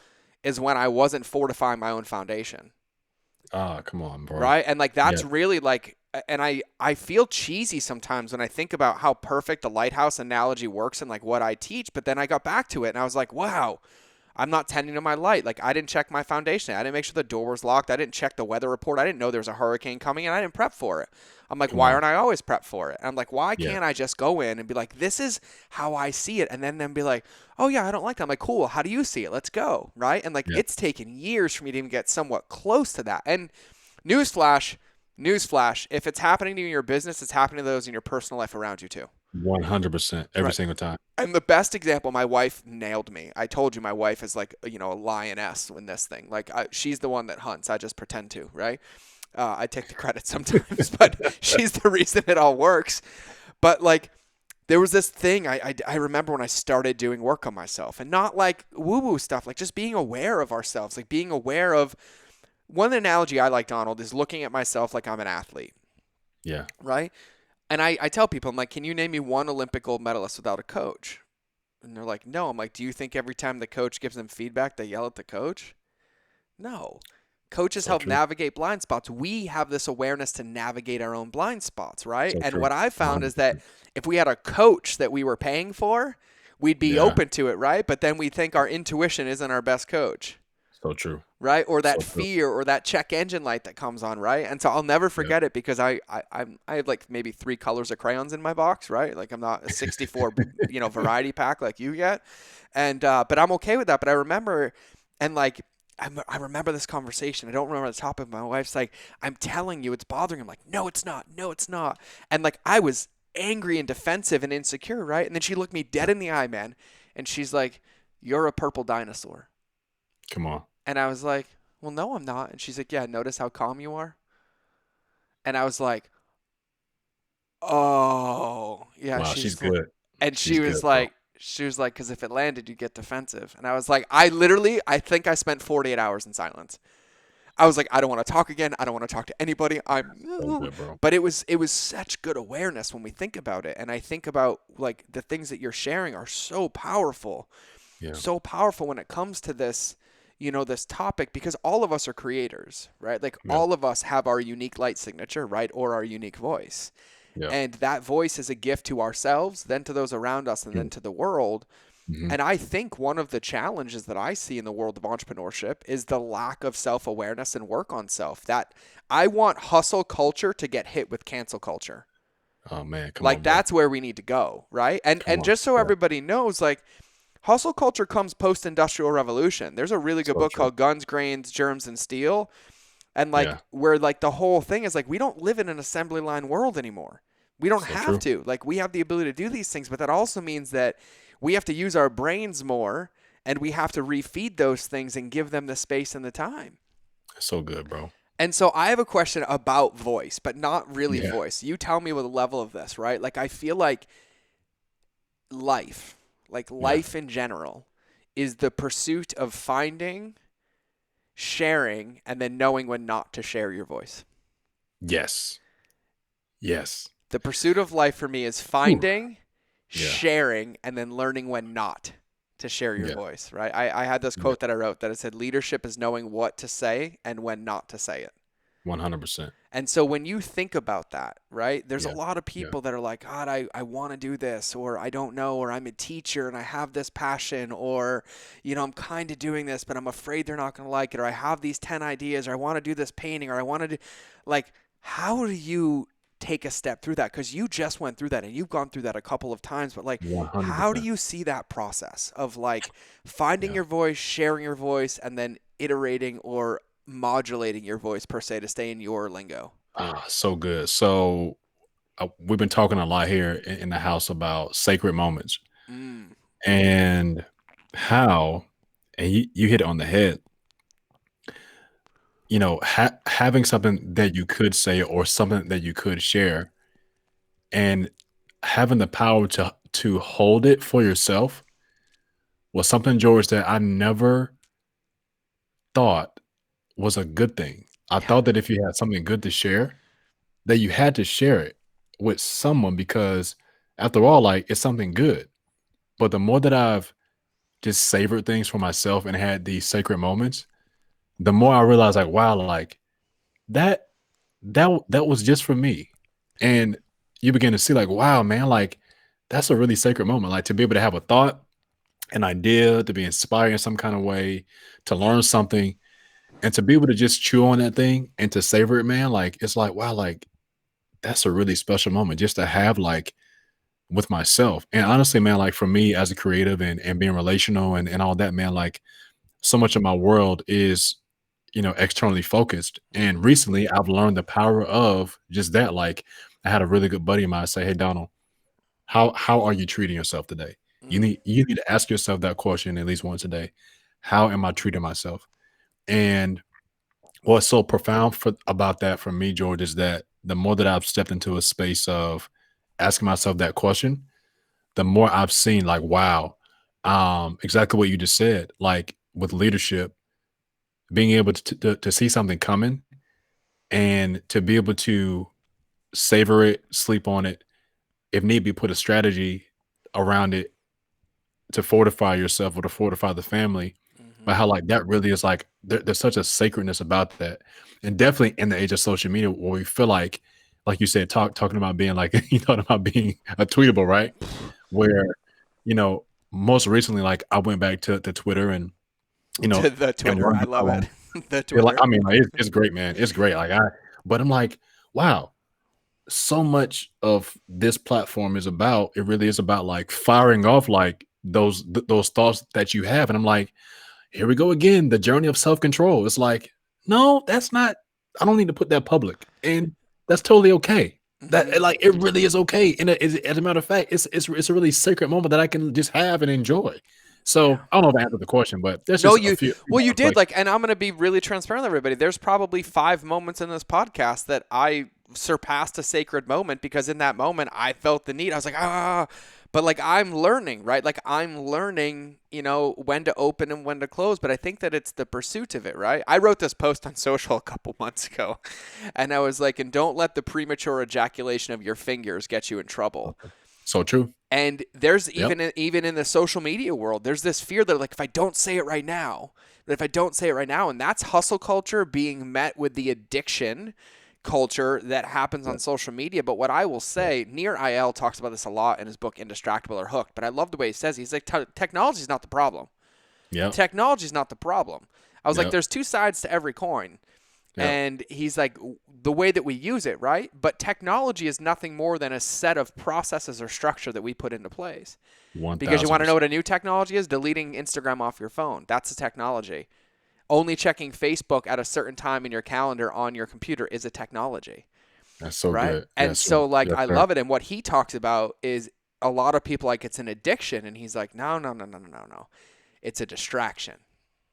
is when I wasn't fortifying my own foundation, Ah, come on, bro. right? And like Yeah. that's really like and I feel cheesy sometimes when I think about how perfect the lighthouse analogy works and like what I teach, but then I got back to it and I was like, wow, I'm not tending to my light. Like I didn't check my foundation. I didn't make sure the door was locked. I didn't check the weather report. I didn't know there was a hurricane coming and I didn't prep for it. I'm like, Come why on. aren't I always prepped for it? And I'm like, why Yeah. can't I just go in and be like, this is how I see it, and then be like, oh yeah, I don't like that. I'm like, cool. How do you see it? Let's go, right? And like, Yeah. it's taken years for me to even get somewhat close to that. And newsflash, newsflash, if it's happening to you in your business, it's happening to those in your personal life around you too. 100% every Right. single time. And the best example, my wife nailed me. I told you my wife is like, a lioness in this thing. Like, she's the one that hunts. I just pretend to, right? I take the credit sometimes, but she's the reason it all works. But like, there was this thing I remember when I started doing work on myself and not like woo woo stuff, like just being aware of ourselves, like being aware of one analogy I like, Donald, is looking at myself like I'm an athlete, Yeah. right? And I tell people, I'm like, can you name me one Olympic gold medalist without a coach? And they're like, no. I'm like, do you think every time the coach gives them feedback, they yell at the coach? No. Coaches So help true. navigate blind spots. We have this awareness to navigate our own blind spots, right? So And true. what I found is that 100%. if we had a coach that we were paying for, we'd be Yeah. open to it, right? But then we think our intuition isn't our best coach, So true. right? Or that So true. fear or that check engine light that comes on, right? And so I'll never Yeah. forget it because I have like maybe 3 colors of crayons in my box, right? Like I'm not a 64 variety pack like you get, and but I'm okay with that. But I remember, and like. I remember this conversation. I don't remember the topic. My wife's like, I'm telling you, it's bothering him. Like, no, it's not. No, it's not. And like, I was angry and defensive and insecure, right? And then she looked me dead in the eye, man. And she's like, you're a purple dinosaur. Come on. And I was like, well, no, I'm not. And she's like, yeah, notice how calm you are. And I was like, oh, yeah. Wow. She's good. And She's good, bro. she was like, because if it landed, you get defensive. And I was like, I think I spent 48 hours in silence. I was like, I don't want to talk again. I don't want to talk to anybody. So good, bro. But it was such good awareness when we think about it. And I think about like the things that you're sharing are Yeah. so powerful when it comes to this, this topic, because all of us are creators, right? Like Yeah. all of us have our unique light signature, right? Or our unique voice. Yeah. And that voice is a gift to ourselves, then to those around us, and then to the world. Mm-hmm. And I think one of the challenges that I see in the world of entrepreneurship is the lack of self-awareness and work on self. That I want hustle culture to get hit with cancel culture. Oh man, come Like on, bro. that's where we need to go, right? Come And on. just so Yeah. everybody knows, like hustle culture comes post-industrial revolution. There's a really good So book true. called Guns, Grains, Germs, and Steel. And like Yeah. where like the whole thing is like we don't live in an assembly line world anymore. We don't So have true. to. Like we have the ability to do these things, but that also means that we have to use our brains more and we have to refeed those things and give them the space and the time. So good, bro. And so I have a question about voice, but not really Yeah. voice. You tell me what the level of this, right? Like I feel life, like Yeah. life in general, is the pursuit of finding, sharing, and then knowing when not to share your voice. Yes. Yes. The pursuit of life for me is Ooh. finding, Yeah. sharing, and then learning when not to share your Yeah. voice, right? I had this Yeah. quote that I wrote that it said, leadership is knowing what to say and when not to say it. 100%. And so when you think about that, right, there's a Yeah. lot of Yeah. people that are like, God, I want to do this, or I don't know, or I'm a teacher and I have this passion, or, I'm kind of doing this, but I'm afraid they're not going to like it, or I have these 10 ideas, or I want to do this painting, or I want to do, like, how do you take a step through that? Because you just went through that and you've gone through that a couple of times, but like, how do 100%. you see that process of like finding Yeah. your voice, sharing your voice, and then iterating or modulating your voice per se to stay in your lingo? So good. So we've been talking a lot here in the house about sacred moments Mm, and how, and you hit it on the head. Having something that you could say or something that you could share, and having the power to hold it for yourself was something, George, that I never thought was a good thing. I yeah. thought that if you had something good to share, that you had to share it with someone because after all, like it's something good. But the more that I've just savored things for myself and had these sacred moments, the more I realized like, wow, like that that was just for me. And you begin to see like, wow, man, like that's a really sacred moment. Like to be able to have a thought, an idea, to be inspired in some kind of way, to learn something, and to be able to just chew on that thing and to savor it, man, like it's like, wow, like that's a really special moment just to have like with myself. And honestly, man, like for me as a creative and being relational and all that, man, like so much of my world is, externally focused. And Mm, recently I've learned the power of just that. Like I had a really good buddy of mine say, hey, Donald, how are you treating yourself today? mm, You need to ask yourself that question at least once a day. How am I treating myself? And what's so profound about that for me, George, is that the more that I've stepped into a space of asking myself that question, the more I've seen like, wow, exactly what you just said. Like with leadership, being able to see something coming and to be able to savor it, sleep on it, if need be, put a strategy around it to fortify yourself or to fortify the family, but Hmm. how like that really is like there's such a sacredness about that, and definitely in the age of social media where we feel like you said, talking about being like you talking about being a tweetable, right? Where you know most recently, like I went back to Twitter and you know To the and Twitter, learned I love about it. The yeah, like Twitter. I mean, like, it's great, man. It's great. But I'm like, wow, so much of this platform is about it really is about like firing off like those thoughts that you have, and I'm like, here we go again, the journey of self-control. It's like, no, that's not, I don't need to put that public, and that's totally okay. Hmm. That like it really is okay, and as a matter of fact, it's a really sacred moment that I can just have and enjoy. Yeah. So I don't know if I answered the question, but that's No, just a you few well, more you did reflections. like, and I'm gonna be really transparent with everybody. There's probably 5 moments in this podcast that I surpassed a sacred moment because in that moment I felt the need. I was like, but like I'm learning, right? Like I'm learning, when to open and when to close. But I think that it's the pursuit of it, right? I wrote this post on social a couple months ago, and I was like, and don't let the premature ejaculation of your fingers get you in trouble. So true. And there's Yep. even in the social media world, there's this fear that like if I don't say it right now, and that's hustle culture being met with the addiction culture that happens Yeah. on social media. But what I will Yeah. say, Nir Eyal talks about this a lot in his book Indistractable or Hooked. But I love the way he says he's like technology is not the problem. Yep. Technology is not the problem. I was like, Yep. there's two sides to every coin. Yep. And he's like, the way that we use it, right? But technology is nothing more than a set of processes or structure that we put into place. One Because you thousand want to know what percent. a new technology is? Deleting Instagram off your phone. That's a technology. Only checking Facebook at a certain time in your calendar on your computer is a technology, That's so right? good. And Yes, sir. so, like, Yes, I sir. love it. And what he talks about is a lot of people like it's an addiction. And he's like, no, no, no, no, no, no, no. It's a distraction,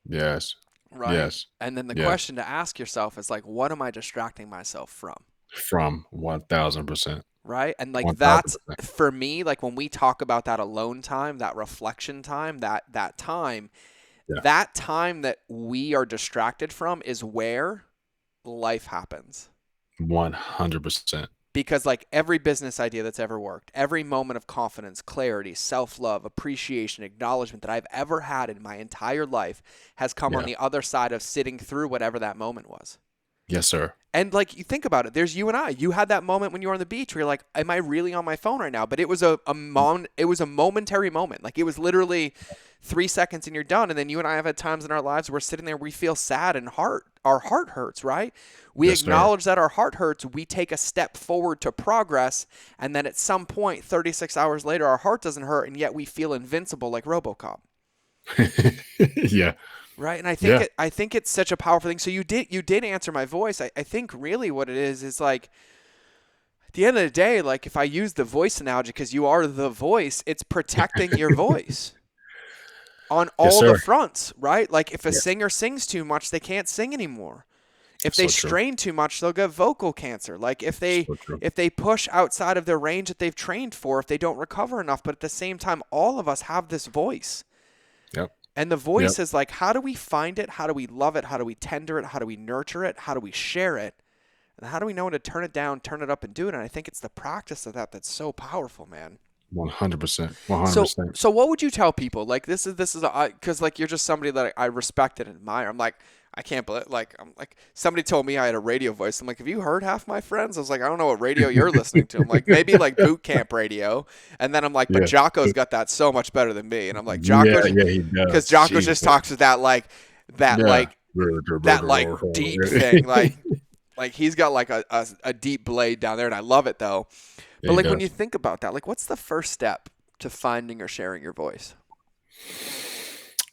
Yes. right? Yes. And then the Yes. question to ask yourself is like, what am I distracting myself from? From 1000%. Right. And like that's 1000%. for me, like when we talk about that alone time, that reflection time, Yeah. that time that we are distracted from is where life happens. 100%. Because like every business idea that's ever worked, every moment of confidence, clarity, self-love, appreciation, acknowledgement that I've ever had in my entire life has come on Yeah. the other side of sitting through whatever that moment was. Yes, sir. And like you think about it, there's you and I. You had that moment when you were on the beach where you're like, "Am I really on my phone right now?" But it was it was a momentary moment. Like it was literally 3 seconds and you're done. And then you and I have had times in our lives where we're sitting there, we feel sad and our heart hurts, right? We Yes, sir. acknowledge that our heart hurts. We take a step forward to progress, and then at some point, 36 hours later, our heart doesn't hurt, and yet we feel invincible like RoboCop. Yeah. Right, and Yeah. I think it's such a powerful thing. So you did answer my voice. I think really what it is like at the end of the day, like if I use the voice analogy, because you are the voice, it's protecting your voice on Yes, all the sir. fronts, right? Like if a Yes. singer sings too much, they can't sing anymore. If they So true. strain too much, they'll get vocal cancer. Like So true. if they push outside of their range that they've trained for, if they don't recover enough, but at the same time, all of us have this voice. Yep. And the Yep. voice is like, how do we find it? How do we love it? How do we tender it? How do we nurture it? How do we share it? And how do we know when to turn it down, turn it up, and do it? And I think it's the practice of that that's so powerful, man. 100%. one hundred So, percent. so what would you tell people? Like, this is because like you're just somebody that I respect and admire. I'm like, I can't believe like I'm like somebody told me I had a radio voice. I'm like, have you heard half my friends? I was like, I don't know what radio you're listening to. I'm like, maybe like boot camp radio. And then I'm like, but Yeah. Jocko's got that so much better than me. And I'm like, Yeah, yeah, he because does. Jocko just Jesus. talks with that that Yeah. like that like deep thing, like he's got like a deep blade down there, and I love it though. Yeah, But he like when you does. think about that, like what's the first step to finding or sharing your voice?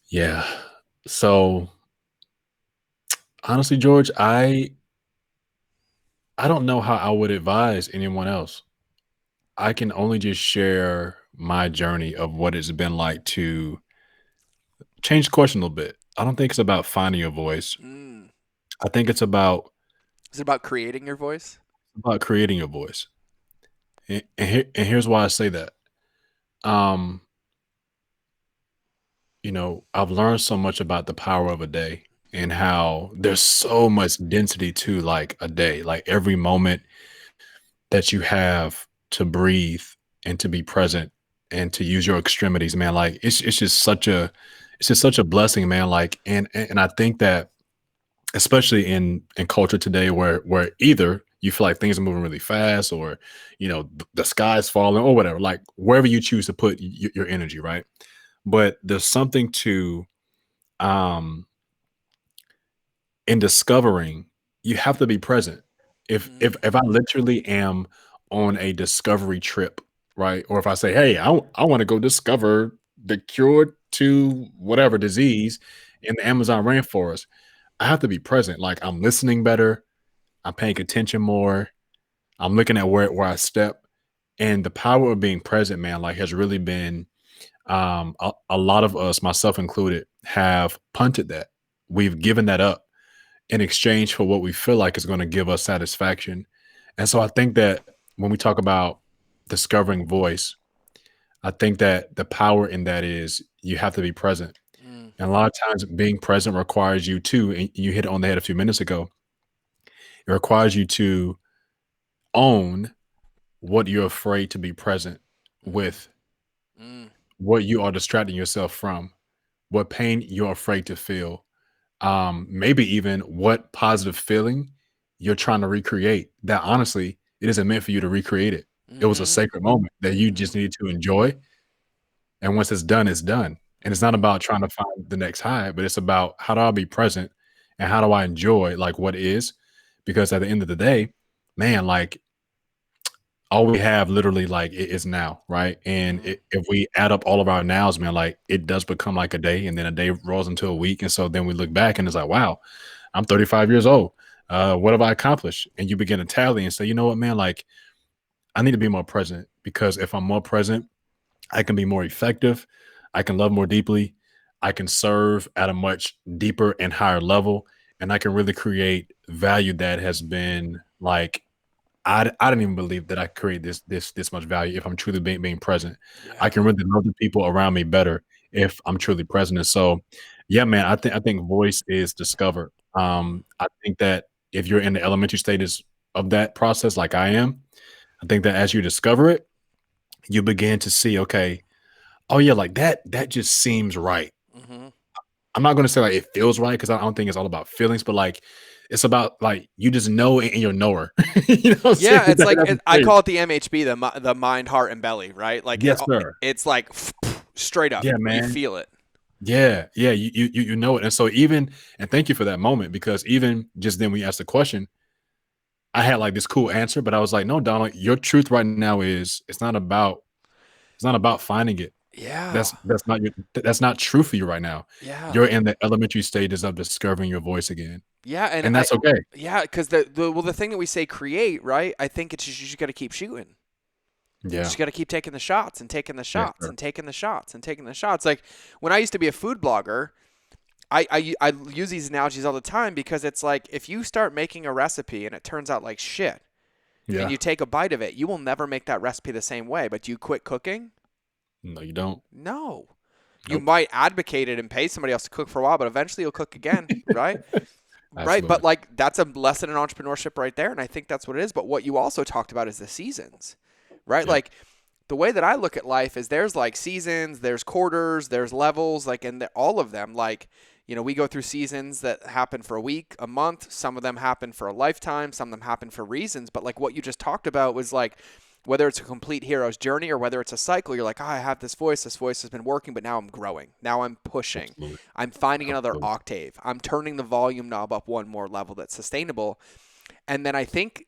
Yeah. So honestly, George, I don't know how I would advise anyone else. I can only just share my journey of what it's been like to change the question a little bit. I don't think it's about finding your voice. Mm. I think it's Is it about creating your voice? about creating your voice. And here's why I say that. Um, I've learned so much about the power of a day and how there's so much density to like a day. Like every moment that you have to breathe and to be present and to use your extremities, man. Like it's just such a blessing, man. Like and I think that especially in culture today where either you feel like things are moving really fast or the sky's falling or whatever, like wherever you choose to put your energy, right? But there's something to um in discovering, you have to be present. If I Mhm. literally am on a discovery trip, right? Or if I say, "Hey, I want to go discover the cure to whatever disease in the Amazon rainforest," I have to be present. Like I'm listening better, I'm paying attention more, I'm looking at where I step, and the power of being present, man, like has really been a lot of us, myself included, have punted that. We've given that up in exchange for what we feel like is going to give us satisfaction. And so I think that when we talk about discovering voice, I think that the power in that is you have to be present. Mm. And a lot of times being present requires you to, and you hit it on the head a few minutes ago, it requires you to own what you're afraid to be present Mm. with, Mm. what you are distracting yourself from, what pain you're afraid to feel, maybe even what positive feeling you're trying to recreate that honestly it isn't meant for you to recreate it. It was a Mhm. sacred moment that you Mhm. just need to enjoy, and once it's done, it's done. And it's not Mhm. about trying to find the next high, but it's about how do I be present and how do I enjoy like what is? Because at the end of the day, man, like all we have literally like it is now, right? And Mhm. if we add up all of our nows, man, like it does become like a day, and then a day rolls into a week, and so then we look back and it's like, wow, I'm 35 years old. What have I accomplished? And you begin to tally and say, you know what, man, like I need to be more present because if I'm more present, I can be more effective. I can love more deeply. I can serve at a much deeper and higher level. And I can really create value that has been like I didn't even believe that I could create this much value if I'm truly being present. I Yeah. can really love the people around me better if I'm truly present. And so, yeah, man, I think voice is discovered. Mm. I think that if you're in the elementary stages of that process, like I am, I think that as you discover it, you begin to see, okay, oh yeah, like that just seems right. Mhm. I'm not gonna say like it feels right because I don't think it's all about feelings, but like it's about like you just know in your knower. You know what I'm saying? Yeah, it's like That's I crazy. call it the MHB, the mind, heart, and belly, right? Like Yes, sir. it's like straight up. Yeah, You man. feel it. Yeah, yeah, you know it. And so even and thank you for that moment because even just then we asked the question, I had like this cool answer, but I was like, no, Donald, your truth right now is it's not about finding it. Yeah. That's not true for you right now. Yeah. You're in the elementary stages of discovering your voice again. Yeah, and And I that's okay. yeah, because the thing that we say create, right? I think it's just you just got to keep shooting. You Yeah. just got to keep taking the shots and taking the Yes, shots sir. and taking the shots and taking the shots. Like when I used to be a food blogger, I use these analogies all the time because it's like if you start making a recipe and it turns out like shit and Yeah. you take a bite of it, you will never make that recipe the same way. But you quit cooking? No, you don't. No. You Nope. might advocate it and pay somebody else to cook for a while, but eventually you'll cook again, right? Right, but Absolutely. like that's a lesson in entrepreneurship right there, and I think that's what it is. But what you also talked about is the seasons, right? Yeah. Like the way that I look at life is there's like seasons, there's quarters, there's levels, like and all of them, like we go through seasons that happen for a week, a month. Some of them happen for a lifetime. Some of them happen for reasons. But like what you just talked about was like whether it's a complete hero's journey or whether it's a cycle, you're like, oh, I have this voice. This voice has been working, but now I'm growing. Now I'm pushing. Absolutely. I'm finding another Absolutely. octave. I'm turning the volume knob up one more level that's sustainable. And then I think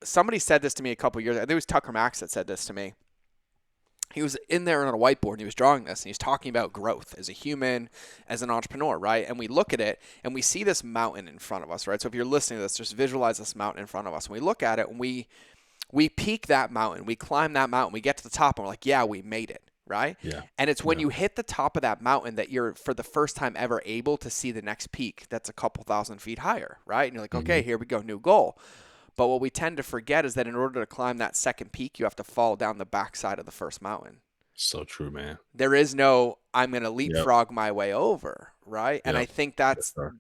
somebody said this to me a couple years ago. I think it was Tucker Max that said this to me. He was in there on a whiteboard and he was drawing this and he was talking about growth as a human, as an entrepreneur, right? And we look at it and we see this mountain in front of us, right? So if you're listening to this, just visualize this mountain in front of us. And we look at it and we peak that mountain, we climb that mountain, we get to the top and we're like, yeah, we made it, right? Yeah. And it's when Yeah. you hit the top of that mountain that you're for the first time ever able to see the next peak that's a couple thousand feet higher, right? And you're like, okay, Mhm. here we go, new goal. But what we tend to forget is that in order to climb that second peak, you have to fall down the backside of the first mountain. So true, man. There is no, I'm going to Yep. leapfrog my way over, right? And I Yep. think Yes, that's sir.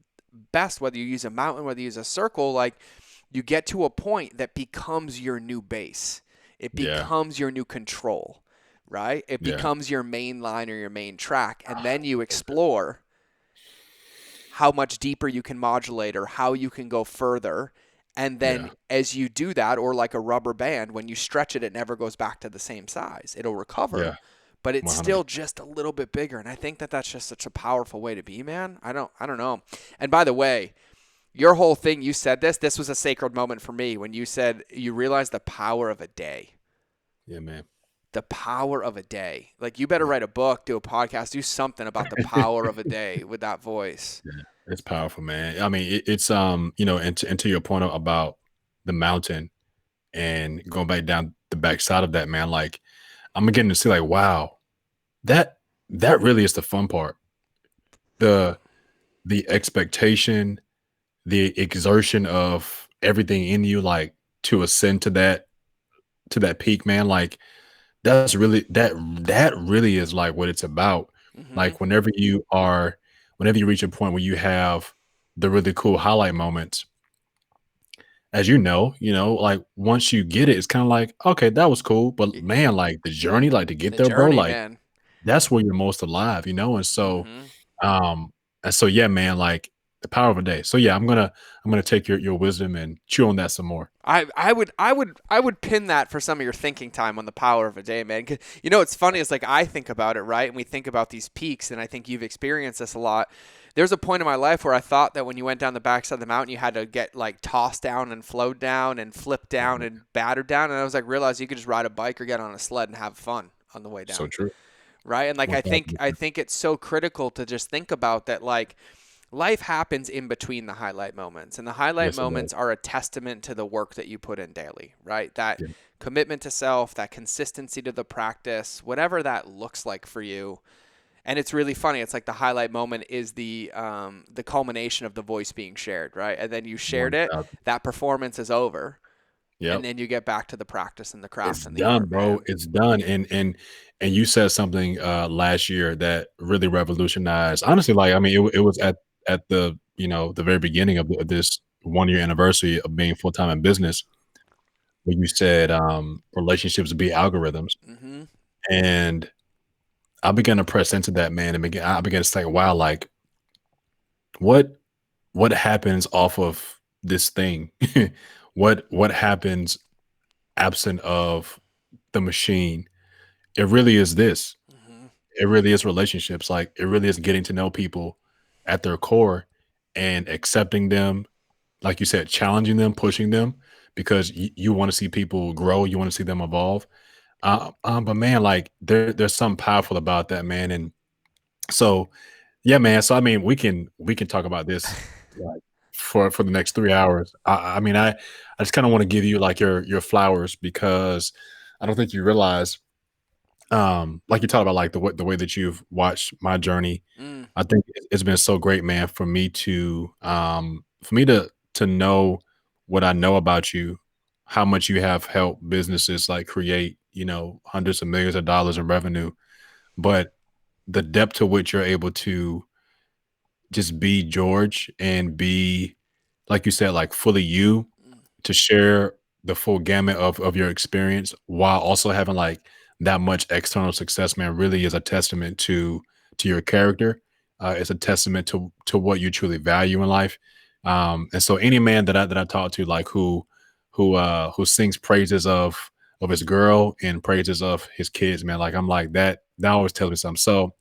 best, whether you use a mountain, whether you use a circle, like you get to a point that becomes your new base. It Yeah. becomes your new control, right? It Yeah. becomes your main line or your main track. And then you explore how much deeper you can modulate or how you can go further. And then Yeah. as you do that, or like a rubber band, when you stretch it, it never goes back to the same size. It'll recover, Yeah. but it's still 100%. just a little bit bigger. And I think that that's just such a powerful way to be, man. I don't know. And by the way, your whole thing, you said this was a sacred moment for me when you said you realize the power of a day. Yeah, man. The power of a day. Like, you better write a book, do a podcast, do something about the power of a day with that voice. Yeah, it's powerful, man. I mean, it's and to your point about the mountain and going back down the backside of that, man. Like, I'm beginning to see, like, wow, that that really is the fun part. The the expectation, the exertion of everything in you, like to ascend to that peak, man. Like, that's really that really is like what it's about. Mm-hmm. Like, whenever you reach a point where you have the really cool highlight moments, as like once you get it, it's kind of like, okay, that was cool. But man, like the journey, like to get The there, bro, journey, like man. that's where you're most alive, you know? Mm-hmm. Um, and so yeah, man, like the power of a day. So yeah, I'm gonna take your wisdom and chew on that some more. I would pin that for some of your thinking time on the power of a day, man. 'Cause, it's funny. It's like I think about it, right? And we think about these peaks, and I think you've experienced this a lot. There's a point in my life where I thought that when you went down the backside of the mountain, you had to get like tossed down and flowed down and flipped down Mhm. and battered down. And I was like, realized you could just ride a bike or get on a sled and have fun on the way So down, true. right? And like I 1000%. think it's so critical to just think about that, like life happens in between the highlight moments, and the highlight Yes, it does. moments are a testament to the work that you put in daily, right? That Yeah. commitment to self, that consistency to the practice, whatever that looks like for you. And it's really funny. It's like the highlight moment is the culmination of the voice being shared, right? And then you shared it, 1000. that performance is over, and Yep. then you get back to the practice and the craft It's and the done, art, bro. man. It's done. And you said something last year that really revolutionized. Honestly, like I mean, it was at the the very beginning of this 1 year anniversary of being full time in business, where you said relationships be algorithms, Mm-hmm. and I began to press into that, man, and I began to say, wow, like what what happens off of this thing? What happens absent of the machine? It really is this. Mm-hmm. It really is relationships. Like it really is getting to know people at their core and accepting them, like you said, challenging them, pushing them, because you want to see people grow, you want to see them evolve. But man, like there's something powerful about that, man. And so yeah, man. So I mean, we can talk about this like for the next 3 hours. I mean, I just kind of want to give you like your flowers because I don't think you realize like you talked about like the way that you've watched my journey. Mm. I think it's been so great, man, for me to know what I know about you, how much you have helped businesses like create hundreds of millions of dollars in revenue, but the depth to which you're able to just be George and be, like you said, like fully you, Mm. to share the full gamut of your experience while also having like that much external success, man, really is a testament to your character. It's a testament to what you truly value in life. And so any man that I talk to, like who sings praises of his girl and praises of his kids, man, like I'm like that always tells me something. So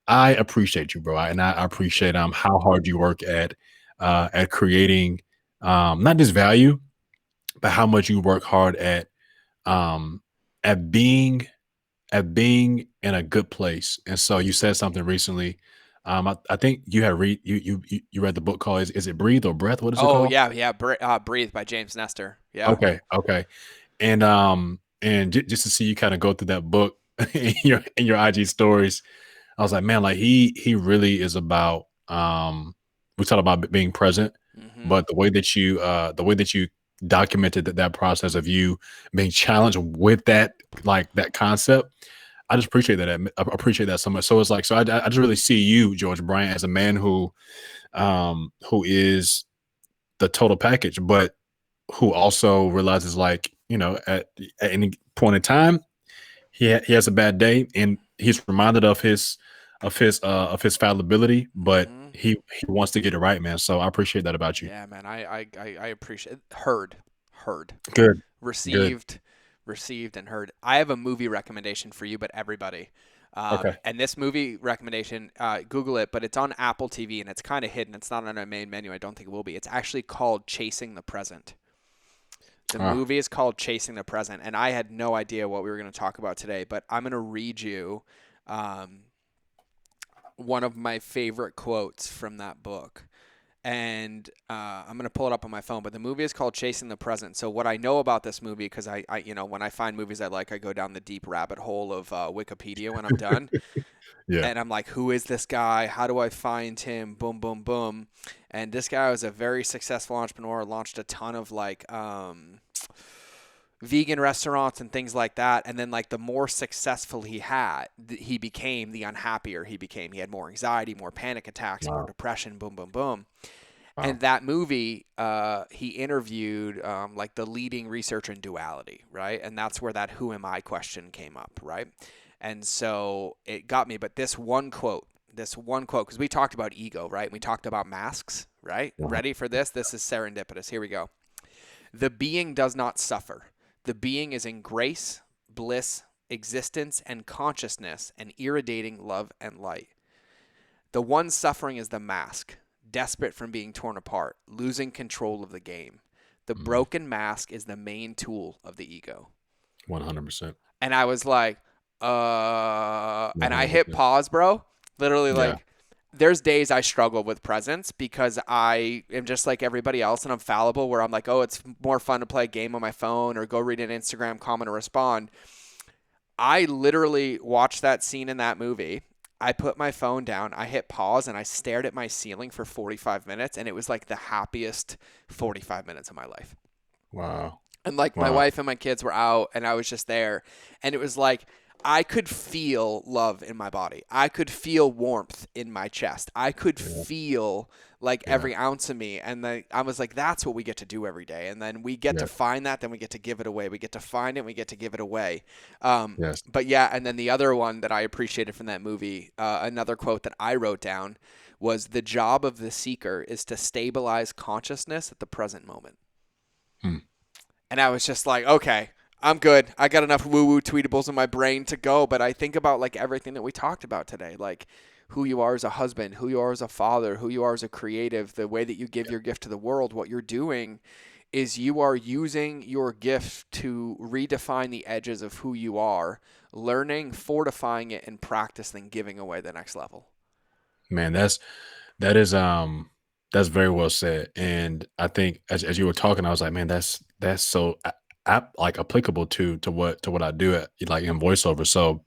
I appreciate you, bro, and I appreciate how hard you work at creating not just value, but how much you work hard um at being in a good place. And so you said something recently. I think you had you read the book called is it Breathe or Breath? What is it Oh called? yeah, yeah. Breathe by James Nestor. Yeah. Okay, okay. And just to see you kind of go through that book in your IG stories, I was like, man, like he really is about we talk about being present, Mm-hmm. but the way that you documented that process of you being challenged with that like that concept, I just appreciate that. I appreciate that so much. So it's like I just really see you, George Bryant, as a man who is the total package, but who also realizes like, at any point in time, he has a bad day, and he's reminded of his fallibility, but Hmm. he wants to get it right, man. So I appreciate that about you. Yeah, man. I appreciate it. Heard, Good, good. received, received, and heard. I have a movie recommendation for you, but everybody. Okay. And this movie recommendation, Google it, but it's on Apple TV and it's kind of hidden. It's not on our main menu. I don't think it will be. It's actually called Chasing the Present. The Ah, movie is called Chasing the Present, and I had no idea what we were going to talk about today, but I'm going to read you um, one of my favorite quotes from that book. And I'm going to pull it up on my phone, but the movie is called Chasing the Present. So what I know about this movie, because when I find movies I like, I go down the deep rabbit hole of Wikipedia when I'm done. yeah. And I'm like, who is this guy? How do I find him? Boom, boom, boom. And this guy was a very successful entrepreneur, launched a ton of vegan restaurants and things like that. And then like the more successful he became, the unhappier he became. He had more anxiety, more panic attacks, more Wow. depression. Boom, boom, boom. And Wow. that movie, he interviewed like the leading researcher in duality, right? And that's where that "Who am I?" question came up, right? And so it got me. But this one quote, because we talked about ego, right? We talked about masks, right? Wow. Ready for this? This is serendipitous. Here we go. The being does not suffer. The being is in grace, bliss, existence, and consciousness, and irradiating love and light. The one suffering is the mask, desperate from being torn apart, losing control of the game. The Mm, broken mask is the main tool of the ego. 100%. And I was like, and I hit 100%. pause, bro. Literally, Yeah. like, there's days I struggle with presence because I am just like everybody else and I'm fallible where I'm like, oh, it's more fun to play a game on my phone or go read an Instagram comment or respond. I literally watched that scene in that movie. I put my phone down, I hit pause, and I stared at my ceiling for 45 minutes, and it was like the happiest 45 minutes of my life. Wow. And like my Wow. wife and my kids were out, and I was just there, and it was like I could feel love in my body. I could feel warmth in my chest. I could Yeah. feel like Yeah. every ounce of me. And then I was like, that's what we get to do every day. And then we get to Yeah. find that, then we get to give it away. We get to find it, we get to give it away. Yes. But yeah, and then the other one that I appreciated from that movie, another quote that I wrote down was the job of the seeker is to stabilize consciousness at the present moment. Hmm. And I was just like, okay, I'm good. I got enough woo-woo tweetables in my brain to go. But I think about like everything that we talked about today, like who you are as a husband, who you are as a father, who you are as a creative, the way that you give your gift to the world. What you're doing is you are using your gift to redefine the edges of who you are, learning, fortifying it, and practicing giving away the next level. Man, that is that's very well said. And I think as you were talking, I was like, man, that's so like applicable to what I do at like in voiceover. So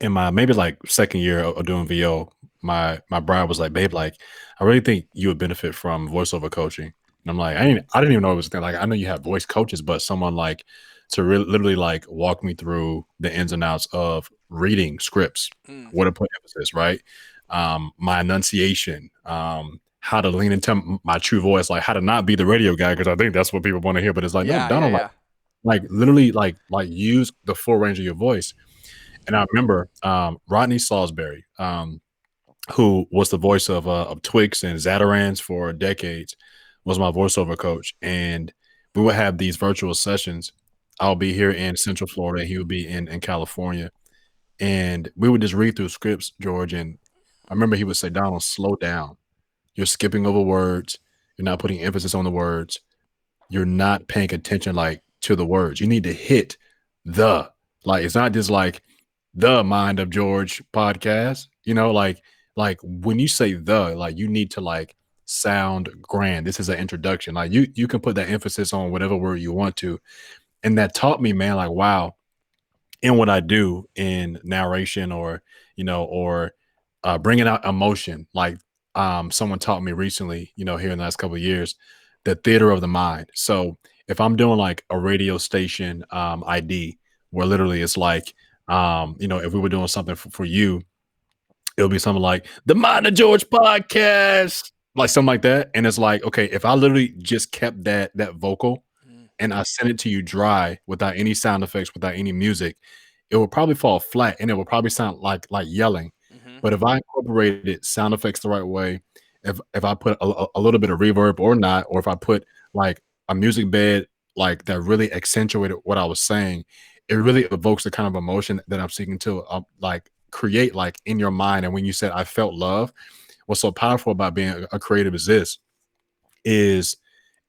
in my maybe like second year of doing VO, my bride was like, babe, like I really think you would benefit from voiceover coaching. And I'm like, I didn't even know it was a thing. Like I know you have voice coaches, but someone like to really literally like walk me through the ins and outs of reading scripts, Mm. where to put emphasis, right? My enunciation, how to lean into my true voice, like how to not be the radio guy, because I think that's what people want to hear. But it's like, no, Yeah, yeah, Donald, yeah. like literally like use the full range of your voice. And I remember Rodney Salisbury, who was the voice of Twix and Zatarans for decades, was my voiceover coach. And we would have these virtual sessions. I'll be here in Central Florida. He would be in California. And we would just read through scripts, George. And I remember he would say, Donald, slow down. You're skipping over words. You're not putting emphasis on the words. You're not paying attention like to the words. You need to hit the like it's not just like the Mind of George podcast, like when you say the like you need to like sound grand. This is an introduction. Like you can put that emphasis on whatever word you want to. And that taught me, man, like wow, in what I do in narration or or bringing out emotion. Like someone taught me recently, here in the last couple of years, the theater of the mind. So if I'm doing like a radio station ID, where literally it's like, if we were doing something for you, it'll be something like the Mind of George podcast, like something like that. And it's like, okay, if I literally just kept that vocal Mm. and I sent it to you dry without any sound effects, without any music, it will probably fall flat and it will probably sound like yelling. Mm-hmm. But if I incorporated sound effects the right way, if I put a little bit of reverb or not, or if I put like a music bed like that really accentuated what I was saying, it really evokes the kind of emotion that I'm seeking to like create like in your mind. And when you said I felt love, what's so powerful about being a creative is this is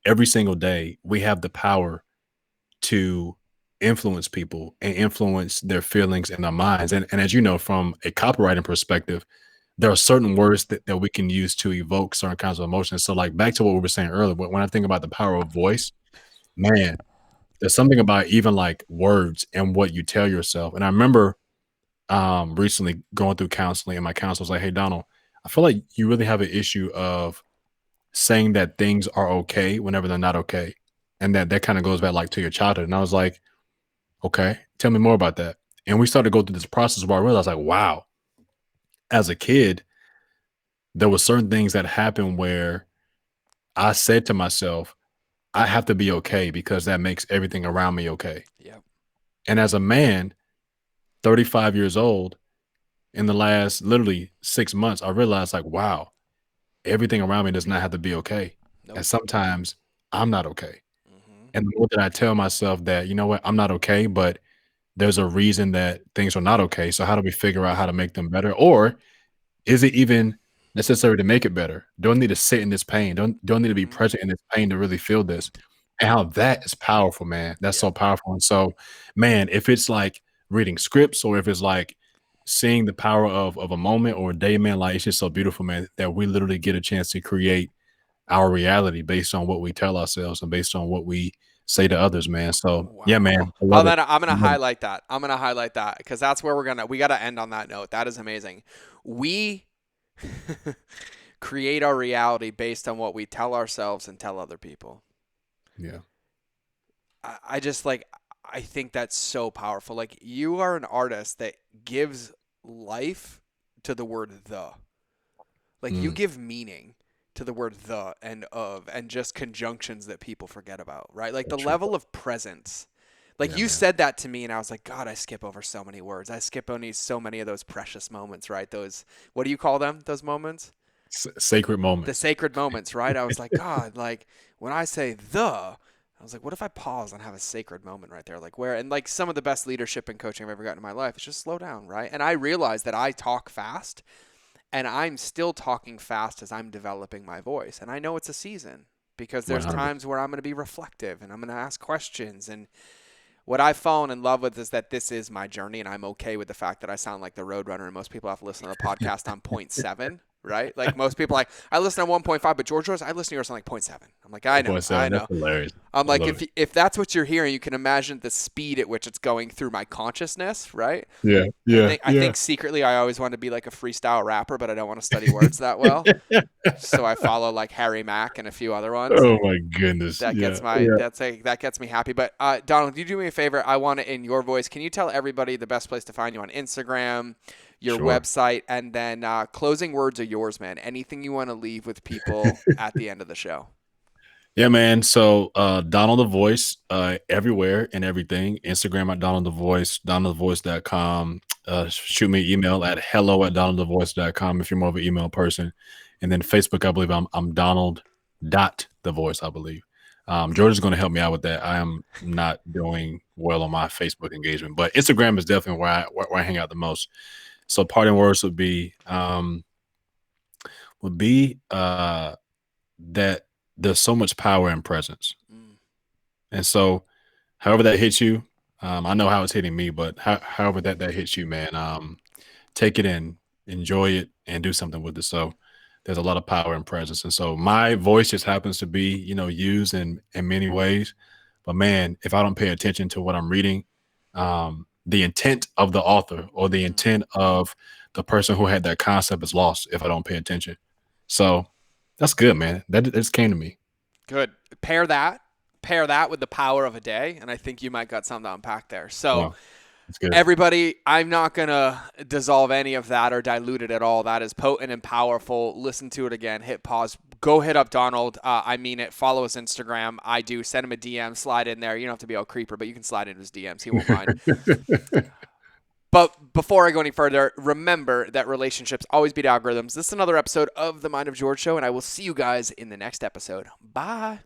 every single day we have the power to influence people and influence their feelings and their minds. And as you know, from a copywriting perspective, there are certain words that we can use to evoke certain kinds of emotions. So, like back to what we were saying earlier, when I think about the power of voice, man, there's something about even like words and what you tell yourself. And I remember recently going through counseling, and my counselor was like, "Hey, Donald, I feel like you really have an issue of saying that things are okay whenever they're not okay." And that kind of goes back like to your childhood. And I was like, okay, tell me more about that. And we started to go through this process where I realized, like, wow, as a kid, there were certain things that happened where I said to myself, I have to be okay because that makes everything around me okay. Yep. And as a man, 35 years old, in the last literally 6 months, I realized, like, wow, everything around me does not have to be okay. And Nope. sometimes I'm not okay. Mm-hmm. And the more that I tell myself that, you know what, I'm not okay, but there's a reason that things are not okay. So how do we figure out how to make them better? Or is it even necessary to make it better? Do I need to sit in this pain? Do I need to be Mm-hmm. present in this pain to really feel this? And how that is powerful, man. That's Yeah. so powerful. And so, man, if it's like reading scripts or if it's like seeing the power of a moment or a day, man, like it's just so beautiful, man, that we literally get a chance to create our reality based on what we tell ourselves and based on what we say to others, man. So yeah, man, Wow. I love it. I'm gonna I love it. highlight that. I'm gonna highlight that because that's where we gotta end on that note. That is amazing. We create our reality based on what we tell ourselves and tell other people. Yeah. I just like I think that's so powerful. Like you are an artist that gives life to the word the. Like you Mm, give meaning to the word the and of and just conjunctions that people forget about, right? Like so the true. level of presence. Like Yeah, you man. said that to me and I was like, God, I skip over so many words. I skip only so many of those precious moments, right? Those what do you call them? Those moments? Sacred The moments. sacred moments, right? I was like, God, like when I say I was like, what if I pause and have a sacred moment right there? Like where, and like some of the best leadership and coaching I've ever gotten in my life is just slow down, right? And I realized that I talk fast and I'm still talking fast as I'm developing my voice. And I know it's a season because there's 100. times where I'm going to be reflective and I'm going to ask questions. And what I've fallen in love with is that this is my journey and I'm okay with the fact that I sound like the Roadrunner and most people have to listen to the podcast on point 0.7, right? Like most people like, I listen on 1.5, but George Rose, I listen to yours on like point 0.7. I'm like, I 4.7. That's know. hilarious. I'm I like, love it. if that's what you're hearing, you can imagine the speed at which it's going through my consciousness, right? Yeah, I yeah, think I yeah. think secretly I always want to be like a freestyle rapper, but I don't want to study words that well. So I follow like Harry Mack and a few other ones, Oh and my goodness. that Yeah, gets my yeah. that gets me happy. But Donald, you do me a favor. I want it in your voice. Can you tell everybody the best place to find you on Instagram, your Sure. website, and then closing words are yours, man. Anything you want to leave with people at the end of the show. Yeah, man. So Donald the Voice, everywhere and everything. Instagram at Donald the Voice, donaldthevoice.com. Shoot me an email at hello@donaldthevoice.com if you're more of an email person. And then Facebook, I believe I'm Donald dot the voice, I believe. George is going to help me out with that. I am not doing well on my Facebook engagement, but Instagram is definitely where I hang out the most. So parting words would be that there's so much power in presence. Mm, And so, however that hits you, I know how it's hitting me, but however that hits you, man, take it in, enjoy it, and do something with it. So, there's a lot of power in presence, and so my voice just happens to be, used in many ways. But man, if I don't pay attention to what I'm reading, the intent of the author or the mm. intent of the person who had that concept is lost if I don't pay attention. So that's good, man. That just came to me. Good. Pair that with the power of a day, and I think you might got something to unpack there. So Wow, that's good. everybody, I'm not going to dissolve any of that or dilute it at all. That is potent and powerful. Listen to it again. Hit pause. Go hit up Donald. I mean it. Follow his Instagram. I do. Send him a DM. Slide in there. You don't have to be all creeper, but you can slide in his DMs. He won't mind. But before I go any further, remember that relationships always beat algorithms. This is another episode of The Mind of George Show, and I will see you guys in the next episode. Bye.